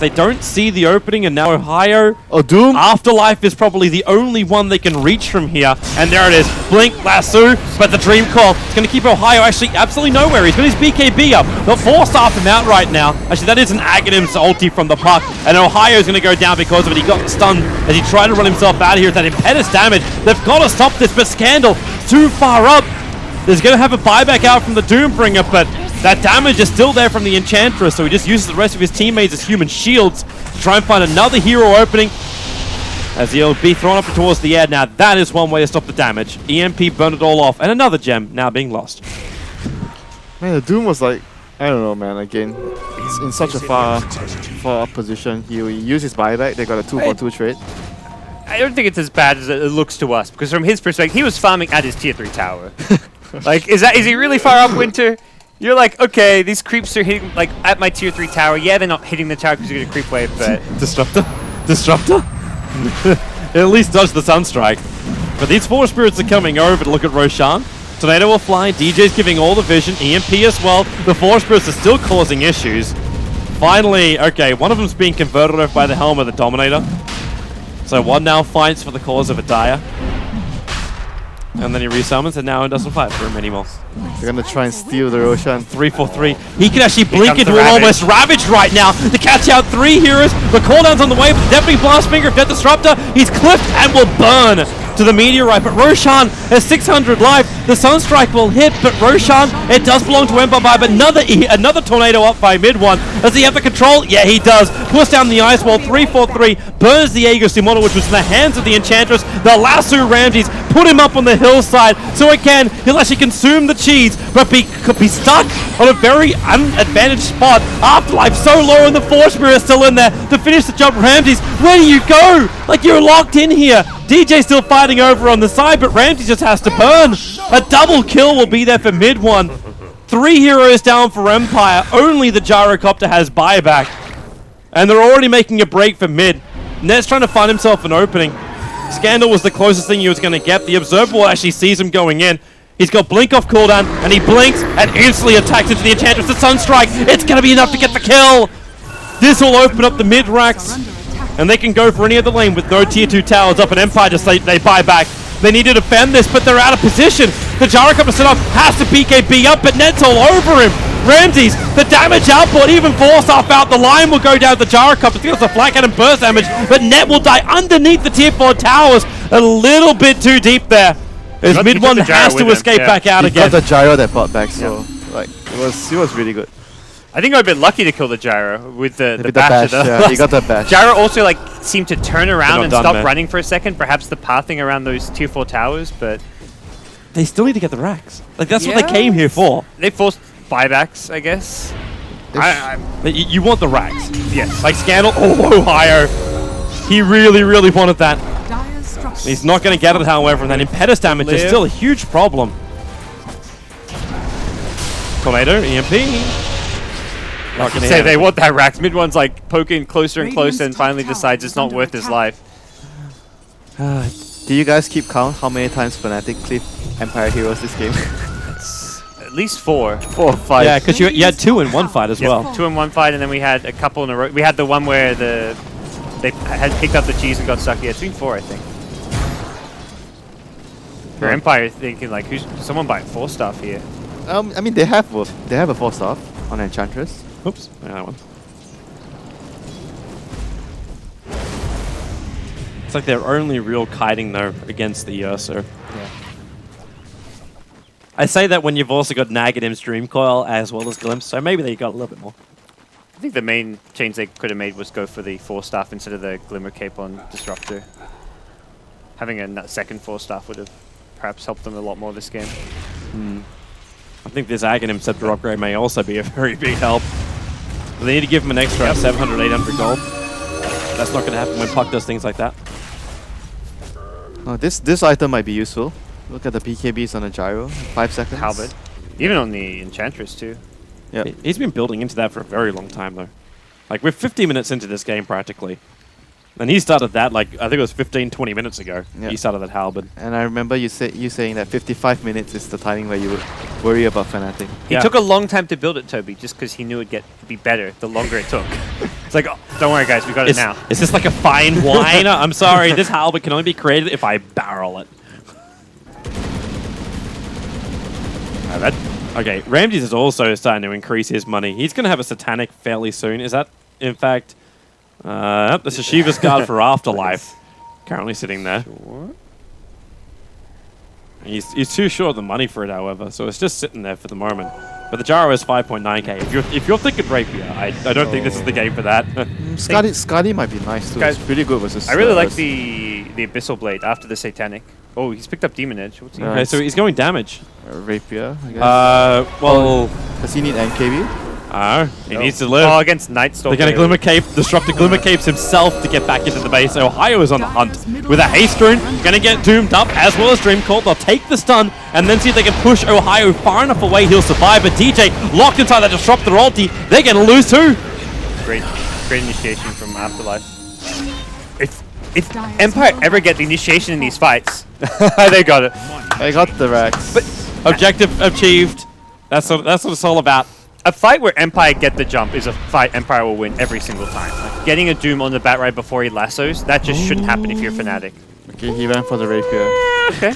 They don't see the opening, and now Ohio. Oh, Doom? Afterlife is probably the only one they can reach from here. And there it is. Blink, lasso, but the Dream Call is going to keep Ohio actually absolutely nowhere. He's got his BKB up. They'll force off him out right now. Actually, that is an Aghanim's ulti from the Puck. And Ohio's going to go down because of it. He got stunned as he tried to run himself out of here. That impetus damage. They've got to stop this, but Scandal too far up. There's going to have a buyback out from the Doombringer, but that damage is still there from the Enchantress, so he just uses the rest of his teammates as human shields to try and find another hero opening as he'll be thrown up towards the air. Now that is one way to stop the damage. EMP burned it all off, and another gem now being lost. Man, the Doom was like, I don't know, man, again, he's in such a far up position. He used his buyback, they got a 2-for-2 trade. I don't think it's as bad as it looks to us because from his perspective, he was farming at his tier 3 tower. Like, is he really far up, Winter? You're like, okay, these creeps are hitting like at my tier 3 tower. Yeah, they're not hitting the tower because you're gonna creep wave, but Disruptor? It at least dodged the Sunstrike. But these 4 spirits are coming over to look at Roshan. Tornado will fly, DJ's giving all the vision, EMP as well. The 4 spirits are still causing issues. Finally, okay, one of them's being converted over by the helm of the Dominator. So one now fights for the cause of Adaya. And then he resummons, and now it doesn't fight for him anymore. They're gonna try and steal the Roshan. 3-4-3. He can actually blink comes into the an Ravage. almost Ravage right now to catch out 3 heroes. The cooldown's on the way, but the Deafening Blast Finger of Death Disruptor, he's clipped and will burn to the Meteorite. But Roshan has 600 life. The Sunstrike will hit, but Roshan, it does belong to Empire, but another tornado up by mid one. Does he have the control? Yeah, he does. Push down the ice wall, 3-4-3, burns the Aegis model, which was in the hands of the Enchantress. The lasso Ramses, put him up on the hillside, so he'll actually consume the cheese, but could be stuck on a very unadvantaged spot. Afterlife so low, and the Force Spirit is still in there to finish the job. Ramses, where do you go? Like, you're locked in here. DJ still fighting over on the side, but Ramsey just has to burn. A double kill will be there for mid one. 3 heroes down for Empire. Only the Gyrocopter has buyback. And they're already making a break for mid. Net's trying to find himself an opening. Scandal was the closest thing he was going to get. The Observable actually sees him going in. He's got Blink off cooldown, and he blinks and instantly attacks into the Enchantress. The Sunstrike, it's going to be enough to get the kill. This will open up the mid racks, and they can go for any other lane with no tier 2 towers up, and Empire just they buy back. They need to defend this, but they're out of position. The Gyrocopter set up has to BKB up, but Ned's all over him. Ramses, the damage output, even Force off out. The line will go down to the Gyrocopter. Feels a flat cannon burst damage, but Net will die underneath the tier 4 towers. A little bit too deep there. As mid one has to escape back out again. He got the gyro that bought back, so like it was really good. I think I've been lucky to kill the gyro with the bash. Yeah, he got the bash. Gyro also like seemed to turn around and stop man. running for a second, perhaps the pathing around those tier 4 towers, but They still need to get the racks. Like, that's what they came here for. they forced buybacks, I guess. But you want the racks. Yes. Like Scandal, Ohio. He really, really wanted that. Dire's structures. He's not going to get it, however, and that Impetus damage is still a huge problem. Tornado, EMP. Not gonna say they want that racks. Mid one's like poking closer and closer and finally decides it's not worth his life. Do you guys keep count how many times Fnatic clipped Empire heroes this game? At least 4. 4 or 5. Yeah, because you had 2 in one fight as well. 2 in one fight, and then we had a couple in a row. We had the one where they had picked up the cheese and got stuck. Yeah, it's been 4, I think. For Empire, thinking like, who's someone buying 4 stuff here? I mean they have a 4-star on Enchantress. Oops, that one. It's like their only real kiting though against the Ursa. Yeah. I say that when you've also got Nagadim's Dream Coil as well as Glimpse, so maybe they got a little bit more. I think the main change they could have made was go for the 4-staff instead of the Glimmer Cape on Disruptor. Having a second 4-staff would have perhaps helped them a lot more this game. I think this Aghanim Scepter upgrade may also be a very big help. But they need to give him an extra 700, 800 gold. That's not going to happen when Puck does things like that. Oh, this item might be useful. Look at the PKBs on the gyro. 5 seconds. Halberd. Even on the Enchantress too. Yeah. He's been building into that for a very long time though. Like, we're 50 minutes into this game practically. And he started that, like, I think it was 15, 20 minutes ago. Yeah. He started that halberd. And I remember you saying that 55 minutes is the timing where you would worry about Fnatic. He took a long time to build it, Toby, just because he knew it'd be better the longer it took. It's like, oh, don't worry, guys, we got it now. Is this like a fine wine? I'm sorry, this halberd can only be created if I barrel it. Okay, Ramses is also starting to increase his money. He's going to have a Satanic fairly soon. Is that, in fact... that's a Shiva's Guard for Afterlife. Currently sitting there. Sure. He's too short of the money for it, however, so it's just sitting there for the moment. But the Gyro is 5.9k. If you're thinking Rapier, I don't think this is the game for that. Skadi might be nice too. It's pretty good versus... I really like the Abyssal Blade after the Satanic. Oh, he's picked up Demon Edge. What's he Okay, so he's going damage. Rapier, I guess. Well... Does he need NKB? He needs to live. Oh, against Nightstalker. They're going to Glimmer Cape, Disruptor Glimmer Capes himself to get back into the base. Ohio is on the hunt with a Haste Rune. Going to get doomed up as well as Dream Coil. They'll take the stun and then see if they can push Ohio far enough away. He'll survive, but DJ locked inside that Disruptor ulti. They're going to lose too. Great initiation from Afterlife. If Empire ever get the initiation in these fights, they got it. I got the racks. But Objective achieved. That's what it's all about. a fight where Empire get the jump is a fight Empire will win every single time. Like getting a Doom on the bat right before he lassos, that just shouldn't happen if you're Fnatic. Okay, he went for the rapier. Okay.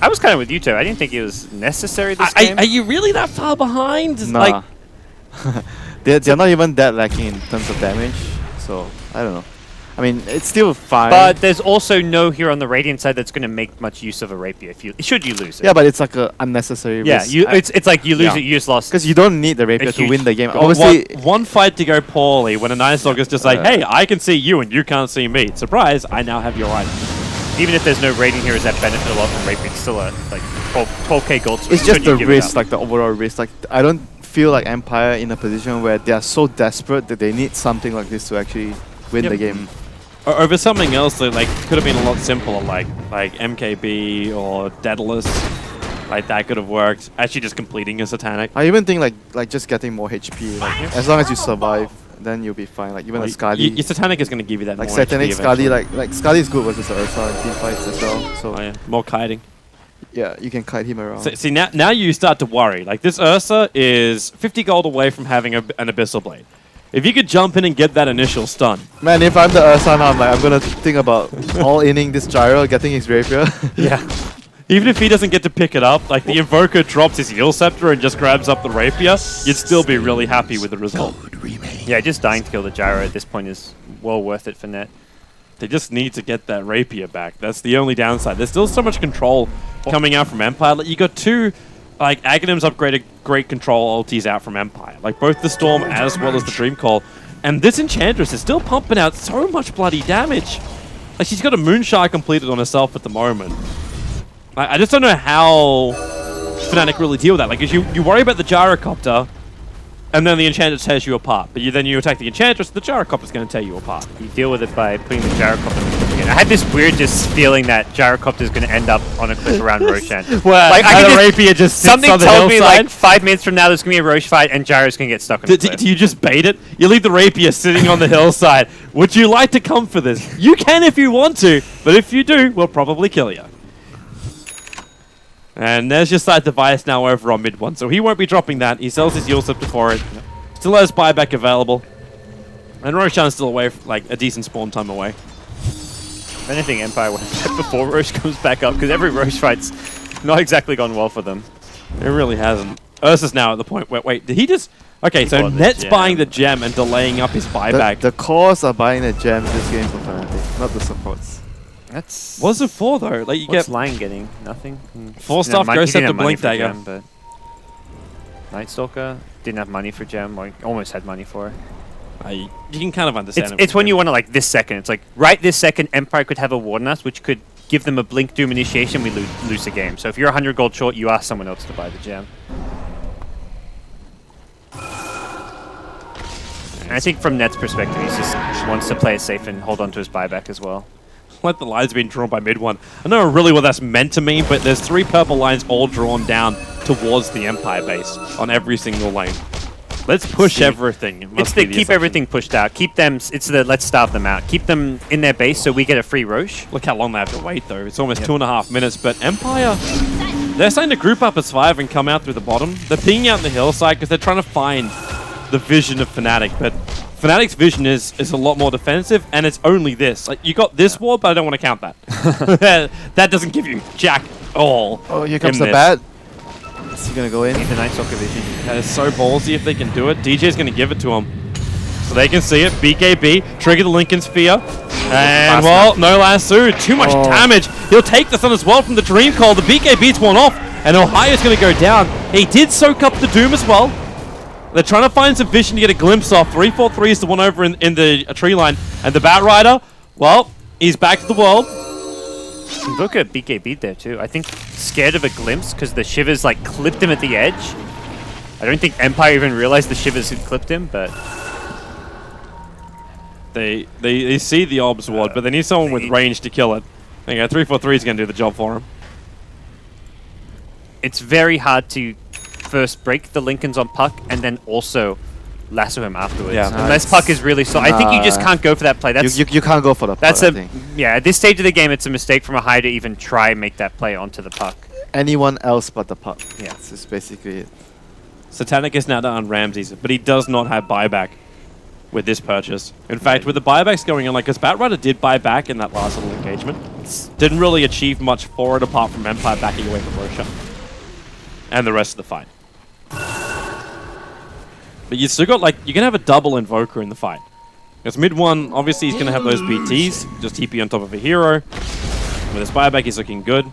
I was kind of with you, Toe. I didn't think it was necessary this game. Are you really that far behind? Nah. Like, they're not even that lacking in terms of damage, so I don't know. I mean, it's still fine. But there's also no hero on the Radiant side that's going to make much use of a rapier. Should you lose it? yeah, but it's like a unnecessary Yeah, risk. it's like you lose Yeah. it, you just lost. Because you don't need the rapier A to win huge the game. goal. Obviously, one fight to go poorly when a Nice Dog is just like, hey, I can see you and you can't see me. Surprise, I now have your item. Even if there's no Radiant heroes that benefit a lot from rapier, it's still a like 12k gold swing. it's just Shouldn't you the give it risk, up? like the overall risk. Like I don't feel like Empire in a position where they are so desperate that they need something like this to actually win the game. Or over something else that like could have been a lot simpler, like MKB or Daedalus. Like that could have worked. Actually, just completing a Satanic. I even think like just getting more HP. Like as long as you survive, then you'll be fine. Like even a Scully. Your Satanic is going to give you that like more Satanic HP Scully, eventually. like Scully is good versus Ursa in team fights as well. So Oh, yeah. More kiting. yeah, you can kite him around. See, now you start to worry. Like this Ursa is 50 gold away from having an Abyssal Blade. If you could jump in and get that initial stun. Man, if I'm the Ursa now, I'm gonna think about all-inning this Gyro, getting his rapier. Yeah. Even if he doesn't get to pick it up, like the Invoker drops his Heal Scepter and just grabs up the rapier, you'd still be really happy with the result. Yeah, just dying to kill the Gyro at this point is well worth it for Net. They just need to get that rapier back. That's the only downside. There's still so much control coming out from Empire. Like, you got two, like, Aghanim's upgraded great control ultis out from Empire. Like, both the Storm as well as the Dream Call. And this Enchantress is still pumping out so much bloody damage. Like, she's got a Moonshard completed on herself at the moment. I just don't know how Fnatic really deal with that. Like, 'cause you worry about the Gyrocopter, and then the Enchantress tears you apart. But then you attack the Enchantress, the Gyrocopter's going to tear you apart. You deal with it by putting the Gyrocopter again. I had this weird just feeling that Gyrocopter is going to end up on a cliff around Roshan. Well, like, I the could rapier just sits something on the told me hillside. like 5 minutes from now there's going to be a Roche fight and Gyro's going to get stuck on a cliff. Do you just bait it? You leave the rapier sitting on the hillside. Would you like to come for this? You can if you want to, but if you do, we'll probably kill you. And there's your side device now over on mid one, so he won't be dropping that. He sells his Heal Scepter for it. Still has buyback available. And Roshan's still away, like a decent spawn time away. If anything, Empire would have before Roche comes back up, because every Roche fight's not exactly gone well for them. It really hasn't. Ursa's now at the point where, wait, did he just... Okay, so bought the Net's gem. buying the gem and delaying up his buyback. The cores are buying the gems this game for Fnatic, not the supports. That's What's it for, though? Like, you what's get... Lion getting? Nothing. Full stuff, He Ghost didn't Scepter, have money Blink for Dagger. Gem, but Night Stalker didn't have money for Gem, or almost had money for it. You can kind of understand It's when you want to, like, this second. It's like, right this second, Empire could have a Warden us, which could give them a Blink Doom initiation, we lose the game. So if you're 100 gold short, you ask someone else to buy the gem. And I think from Net's perspective, he just wants to play it safe and hold on to his buyback as well. Like the lines being drawn by mid one. I don't know really what that's meant to mean, but there's 3 purple lines all drawn down towards the Empire base on every single lane. Let's push everything. It's the keep everything pushed out. Keep them. It's the let's starve them out. Keep them in their base so we get a free Roche. Look how long they have to wait, though. It's almost 2.5 minutes, but Empire, they're starting to group up as 5 and come out through the bottom. They're peeing out in the hillside because they're trying to find the vision of Fnatic, but Fnatic's vision is a lot more defensive, and it's only this. Like, you got this ward, but I don't want to count that. That doesn't give you jack all. Oh, here comes in the this. bat. Is he gonna go in? Need the Night Stalker vision. That is so ballsy if they can do it. DJ's going to give it to him. So they can see it. BKB, trigger the Lincoln Sphere. And, well, no lasso. Too much damage. He'll take the Sun as well from the Dream Call. The BKB's worn off, and Ohio's going to go down. He did soak up the Doom as well. They're trying to find some vision to get a glimpse off. 3-4-3 is the one over in the tree line. And the Bat Rider, well, he's back to the world. Invoker BKB there too. I think scared of a glimpse because the Shivers like clipped him at the edge. I don't think Empire even realized the Shivers had clipped him, but They see the Obs ward, but they need someone with range to kill it. Okay, 3-4-3 is going to do the job for him. it's very hard to first break the Lincolns on Puck and then also lasso him afterwards. Yeah. Unless Puck is really slow. I think you just can't go for that play. That's You can't go for the that's puck, I a think. yeah. At this stage of the game, it's a mistake from a high to even try and make that play onto the puck. Anyone else but the puck. Yeah. That's just basically it. Satanic is now down on Ramses, but he does not have buyback with this purchase. In fact, with the buybacks going on, like, because Batrider did buy back in that last little engagement, didn't really achieve much for it apart from Empire backing away from Roshan and the rest of the fight. But you still got, like, you can have a double Invoker in the fight. Because mid one, obviously he's going to have those BTs, just TP on top of a hero. With his buyback, he's looking good.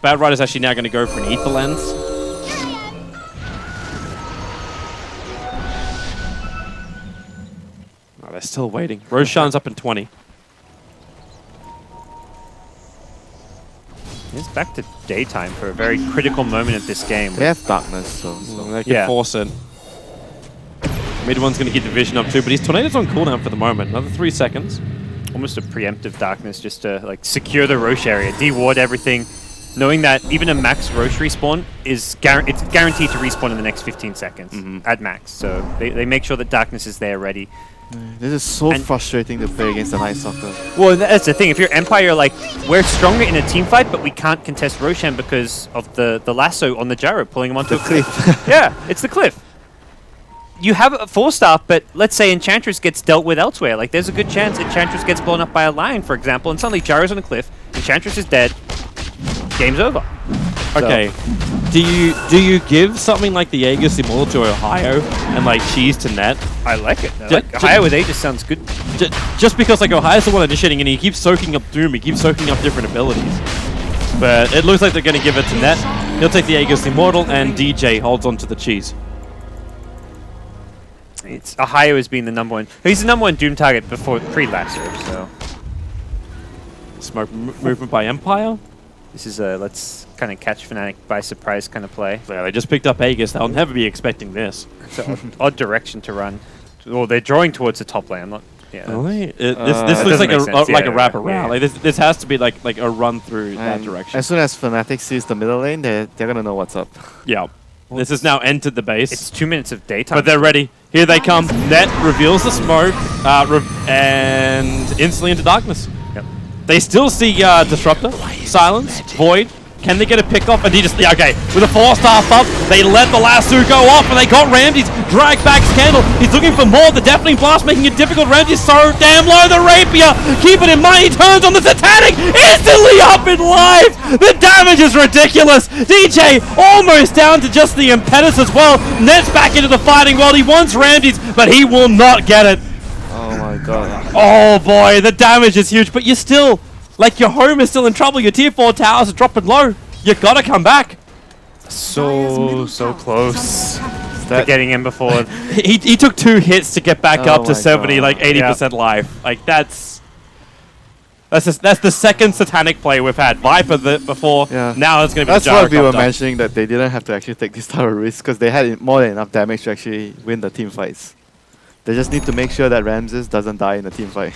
Bad Rider's actually now going to go for an Ether Lens. Oh, they're still waiting. Roshan's up in 20. It's back to daytime for a very critical moment of this game. They have darkness, so They can force it. Mid one's going to get the vision up too, but his Tornado's on cooldown for the moment. Another 3 seconds. Almost a preemptive darkness just to like secure the Roche area, de-ward everything, knowing that even a max Roche respawn is it's guaranteed to respawn in the next 15 seconds at max. So they make sure that darkness is there ready. this is so frustrating to play against the Night Stalker. Well, that's the thing. If you're Empire, you're like, we're stronger in a team fight, but we can't contest Roshan because of the lasso on the gyro pulling him onto a cliff. Yeah, it's the cliff. You have a 4-star, but let's say Enchantress gets dealt with elsewhere. Like, there's a good chance Enchantress gets blown up by a lion, for example, and suddenly Gyro's on the cliff, Enchantress is dead, game's over. Okay. Do you give something like the Aegis Immortal to Ohio and like cheese to net? I like it. Ohio with Aegis sounds good. Just because like Ohio's the one initiating and he keeps soaking up Doom, he keeps soaking up different abilities. But it looks like they're going to give it to net. He'll take the Aegis Immortal and DJ holds on to the cheese. It's Ohio has been the number one. He's the number one Doom target before pre-Lasso, so. Smoke movement by Empire. This is a let's kind of catch Fnatic by surprise kind of play. Yeah, they just picked up Aegis. They'll never be expecting this. It's an odd direction to run. Well, they're drawing towards the top lane. I'm not. Yeah. Really? This looks like a wrap around. Like this has to be like a run through that direction. As soon as Fnatic sees the middle lane, they're gonna know what's up. Yeah. This has now entered the base. It's 2 minutes of daytime. But they're ready. Here they come. Net reveals the smoke and instantly into darkness. Yep. They still see Disruptor, Silence, Void. Can they get a pick off? And he just, okay, with a 4-star up, they let the lasso go off and they got Ramsey's drag back Scandal. He's looking for more. The Deafening Blast making it difficult. Ramsey's so damn low. The Rapier, keep it in mind. He turns on the Satanic, instantly up in life. The damage is ridiculous. DJ almost down to just the Impetus as well. Net's back into the fighting world. He wants Ramsey's, but he will not get it. Oh my god. Oh boy, the damage is huge, but you're still... Like, your home is still in trouble. Your tier 4 towers are dropping low. You gotta come back. So close to getting him before. He took 2 hits to get back up to 70, God. like 80% life. Like, that's the second Satanic play we've had. Viper before. Yeah. Now it's gonna be That's Gyro what we were comes up. mentioning, that they didn't have to actually take this type of risk because they had more than enough damage to actually win the team fights. They just need to make sure that Ramses doesn't die in the team fight.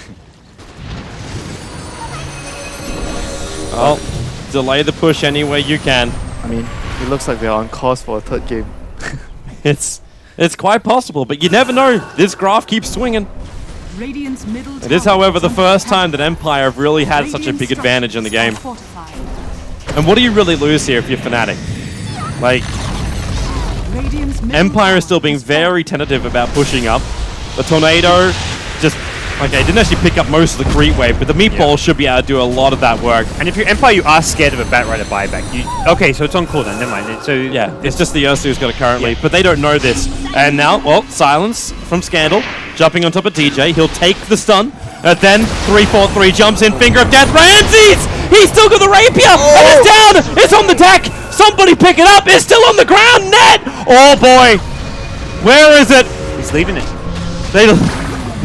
Well, delay the push any way you can. I mean, it looks like they're on course for a third game. It's quite possible, but you never know. This graph keeps swinging. Radiant's middle It is, tower however, the under first attack. time that Empire have really had such a Radiant big advantage in the game. structures are fortified. And what do you really lose here if you're Fnatic? Like, Radiant's middle Empire tower is still being is very tentative about pushing up. The Tornado just... Okay, didn't actually pick up most of the creep wave, but the meatball should be able to do a lot of that work. And if you're Empire, you are scared of a Bat Rider buyback. Okay, so it's on cooldown. Never mind. So Yeah, it's just the Ursu who's got it currently, but they don't know this. And now, well, Silence from Scandal, jumping on top of DJ. He'll take the stun, and then 3-4-3 jumps in, Finger of Death. Ramses! He's still got the Rapier, and it's down! It's on the deck! Somebody pick it up! It's still on the ground! Net! Oh boy! Where is it? he's leaving it. They...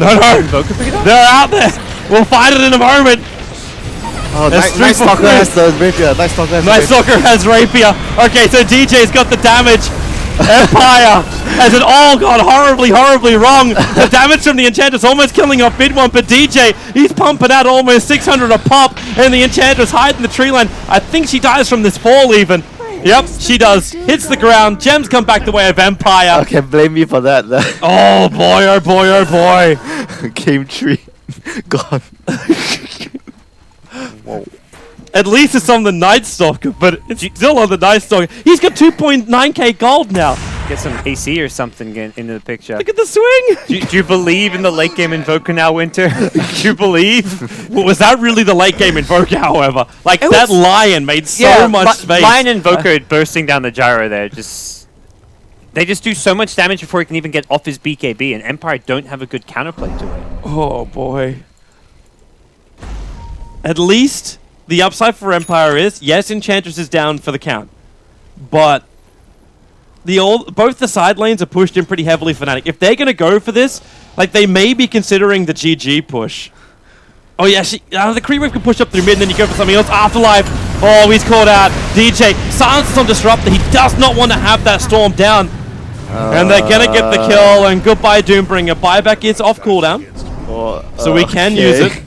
No, Invoker pick it up? they're out there! We'll find it in a moment! Oh, That's Night 3 for Stalker 3. has the Rapier. Night Stalker has the Night Rapier. Stalker has Rapier. Okay, so DJ's got the damage. Empire has it all gone horribly, horribly wrong. The damage from the Enchantress almost killing off mid one, but DJ, he's pumping out almost 600 a pop, and the Enchantress hiding the tree line. I think she dies from this fall even. Yep, she does. Hits the ground. Gems come back the way of Empire. Okay, blame me for that. Oh boy, oh boy, oh boy. Game 3. Gone. Whoa. At least it's on the Night Stalker, but it's still on the Night Stalker. He's got 2.9k gold now. Get some AC or something into the picture. Look at the swing. Do you believe in the late game Invoker now, Winter? Do you believe? Well, was that really the late game Invoker, however? Like, It that was- Lion made so much space. Lion Invoker bursting down the gyro there, just... They just do so much damage before he can even get off his BKB, and Empire don't have a good counterplay to it. Oh boy. At least the upside for Empire is, yes, Enchantress is down for the count, but both the side lanes are pushed in pretty heavily for Fnatic. If they're going to go for this, like, they may be considering the GG push. Oh yeah, the creep wave can push up through mid, and then you go for something else. Afterlife. Oh, he's called out. DJ silences on Disruptor. He does not want to have that Storm down. And they're going to get the kill, and goodbye Doombringer. Buyback is off cooldown, so we can use it.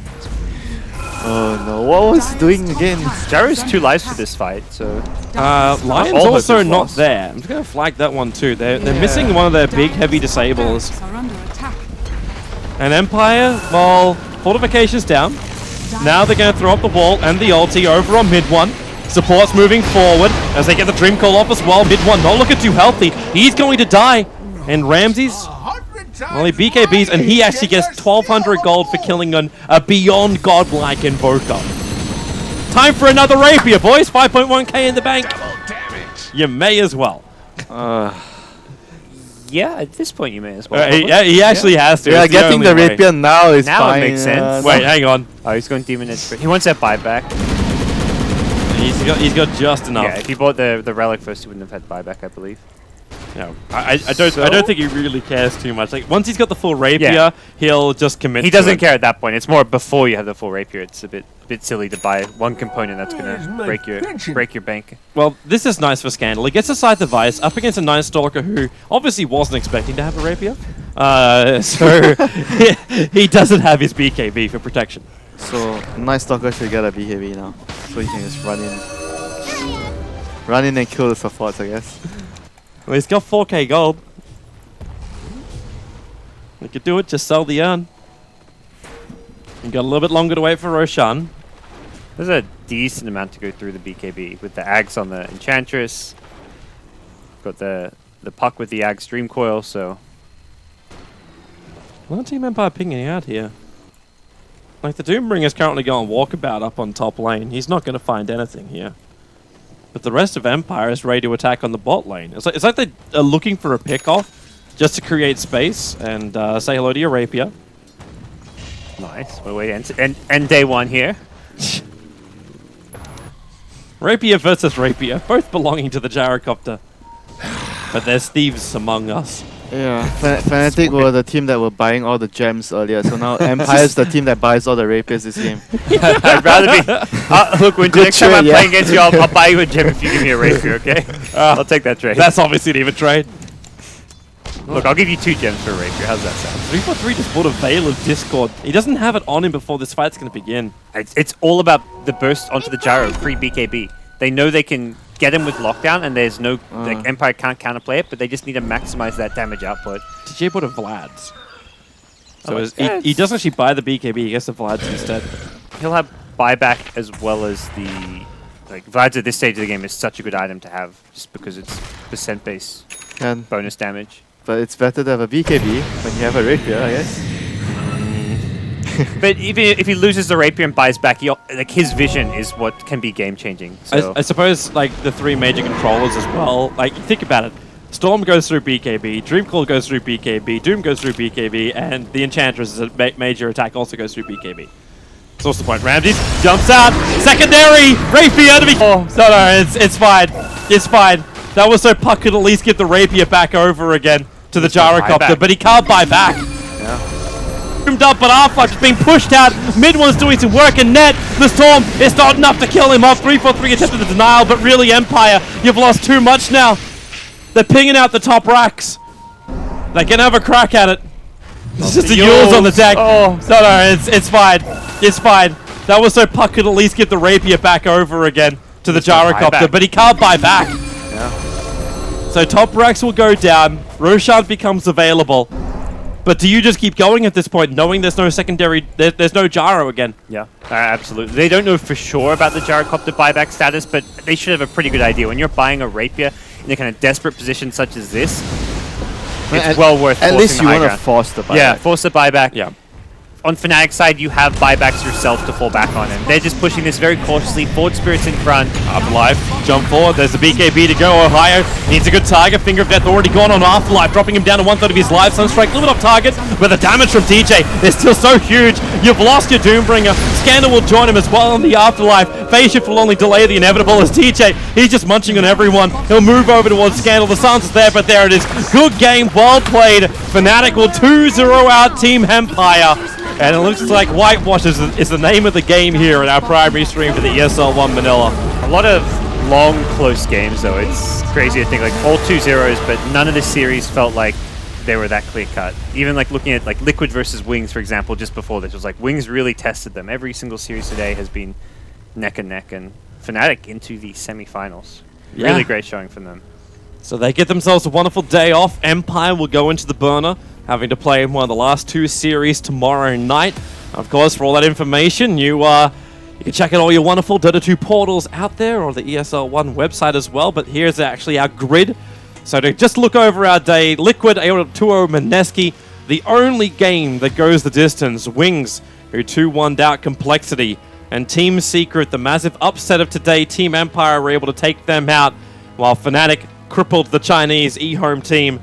Oh no, what was he doing again? Gyro's 2 lives for this fight, so... Lion's all also hope is not lost. there. I'm just going to flag that one too. They're missing one of their big heavy disables. Barracks are under attack. And Empire, well, fortification's down. Now they're going to throw up the wall and the ulti over on mid one. Support's moving forward as they get the Dream Call off as well. Mid one not looking too healthy. He's going to die. And Ramsey's, well, he BKBs, and he actually gets 1,200 gold for killing a beyond godlike Invoker. Time for another Rapier, boys. 5.1k in the bank. You may as well. Yeah, at this point you may as well. He actually has to. Yeah, It's getting the only way. Rapier now is Now it fine. makes sense. Wait, hang on. Oh, he's going Demon Edge. He wants that buyback. He's got just enough. Yeah, if he bought the relic first, he wouldn't have had buyback, I believe. No, I don't think he really cares too much. Like, once he's got the full Rapier, Yeah. he'll just commit. He to doesn't it. care at that point. It's more before you have the full rapier. It's a bit silly to buy one component that's gonna break your bank. Well, this is nice for Scandal. He gets aside the Vice up against a Night Stalker who obviously wasn't expecting to have a Rapier. So he doesn't have his BKB for protection. So, Night Stalker should get a BKB now. So he can just run in and kill the supports, I guess. Well, he's got 4k gold. We could do it, just sell the urn. You got a little bit longer to wait for Roshan. There's a decent amount to go through the BKB with the Ags on the Enchantress. Got the puck with the Ags Dream Coil, so... Well, Team Empire pinging out here. Like, the Doombringer's currently going walkabout up on top lane. He's not going to find anything here. But the rest of Empire is ready to attack on the bot lane. It's like they are looking for a pick-off just to create space and say hello to your Rapier. Nice. Wait, end day one here. Rapier versus Rapier, both belonging to the Gyrocopter. But there's thieves among us. Yeah, Fnatic were the team that were buying all the gems earlier, so now Empire's the team that buys all the Rapiers this game. I'd rather be... look, when Good next time I'm trade, yeah. playing against you, I'll buy you a gem if you give me a rapier, okay? I'll take that trade. That's obviously an even trade. Look, I'll give you 2 gems for a rapier. How's that sound? 343 just bought a Veil of Discord. He doesn't have it on him before this fight's going to begin. It's all about the burst onto the gyro, free BKB. They know they can get him with lockdown, and there's no... Like, Empire can't counterplay it, but they just need to maximize that damage output. TJ bought a Vlad's. So Yeah, he doesn't actually buy the BKB, he gets the Vlad's instead. He'll have buyback as well as the... Like, Vlad's at this stage of the game is such a good item to have, just because it's percent base And, bonus damage. but it's better to have a BKB when you have a Rapier, I guess. But even if he loses the rapier and buys back, like his vision is what can be game changing. So I suppose, like, the 3 major controllers as well. Like, think about it. Storm goes through BKB, Dreamcall goes through BKB, Doom goes through BKB, and the Enchantress as a major attack also goes through BKB. So what's the point? Ramsey jumps out, secondary Rapier to be... Oh, no, it's fine. It's fine. That was so Puck could at least get the Rapier back over again to the Gyrocopter, but he can't buy back. Up, but Arflux is being pushed out. Mid one's doing some work, and net the Storm is not enough to kill him off. 343 attempted the denial, but really Empire, you've lost too much now. They're pinging out the top racks. They can have a crack at it. It's just a Yules on the deck. Oh. No, it's fine. It's fine. That was so Puck could at least get the Rapier back over again to the Gyrocopter, but he can't buy back. Yeah. So top racks will go down. Roshan becomes available. But do you just keep going at this point, knowing there's no secondary, there's no Gyro again? yeah, absolutely. They don't know for sure about the Gyrocopter buyback status, but they should have a pretty good idea. When you're buying a rapier in a kind of desperate position such as this, it's well worth At forcing least the you high want to ground. force the buyback. Yeah, force the buyback. Yeah. on Fnatic's side, you have buybacks yourself to fall back on, and they're just pushing this very cautiously. Forward Spirit's in front. Afterlife, jump forward. There's the BKB to go. Ohio needs a good target. Finger of Death already gone on Afterlife, dropping him down to 1/3 of his life. Sunstrike a little bit off target, but the damage from TJ is still so huge. You've lost your Doombringer. Scandal will join him as well on the Afterlife. Phase Shift will only delay the inevitable as TJ, he's just munching on everyone. He'll move over towards Scandal. The Suns is there, but there it is. Good game, well played. Fnatic will 2-0 out Team Empire. And it looks like Whitewash is the name of the game here in our primary stream for the ESL 1 Manila. A lot of long, close games, though. It's crazy to think, like, all 2-0s, but none of the series felt like they were that clear-cut. Even, like, looking at, like, Liquid versus Wings, for example, just before this, was like, Wings really tested them. Every single series today has been neck and neck, and Fnatic into the semifinals. Yeah. Really great showing from them. So they get themselves a wonderful day off. Empire will go into the burner, having to play in one of the last 2 series tomorrow night. Of course, for all that information, you can check out all your wonderful Dota 2 portals out there, or the ESL 1 website as well. But here's actually our grid. So to just look over our day, Liquid, 2-0 Maneski, the only game that goes the distance. Wings, who 2-1'd out Complexity. And Team Secret, the massive upset of today, Team Empire were able to take them out, while Fnatic crippled the Chinese E-Home team.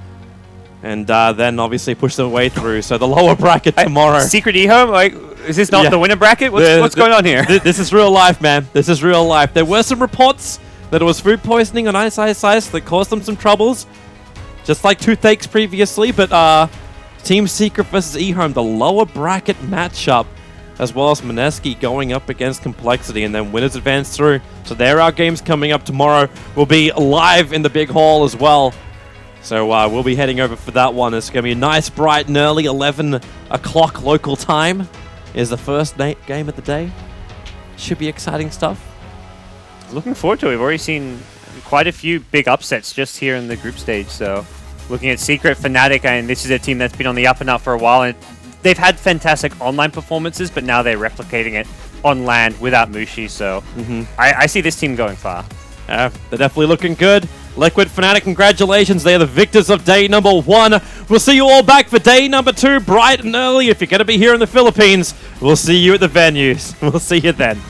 And then obviously push their way through. So the lower bracket tomorrow. Secret E-Home? Like, is this not the winner bracket? What's going on here? This is real life, man. This is real life. There were some reports that it was food poisoning on Ice that caused them some troubles. Just like toothaches previously. But Team Secret versus E-Home, the lower bracket matchup, as well as Maneski going up against Complexity, and then winners advance through. So there are games coming up tomorrow. We'll be live in the big hall as well. So we'll be heading over for that one. It's going to be a nice, bright and early 11 o'clock local time is the first game of the day. Should be exciting stuff. Looking forward to it. We've already seen quite a few big upsets just here in the group stage. So looking at Secret, Fnatic, and this is a team that's been on the up and up for a while. And they've had fantastic online performances, but now they're replicating it on land without Mushi. So I see this team going far. They're definitely looking good. Liquid, Fnatic, congratulations. They are the victors of day number 1. We'll see you all back for day number 2, bright and early. If you're going to be here in the Philippines, we'll see you at the venues. We'll see you then.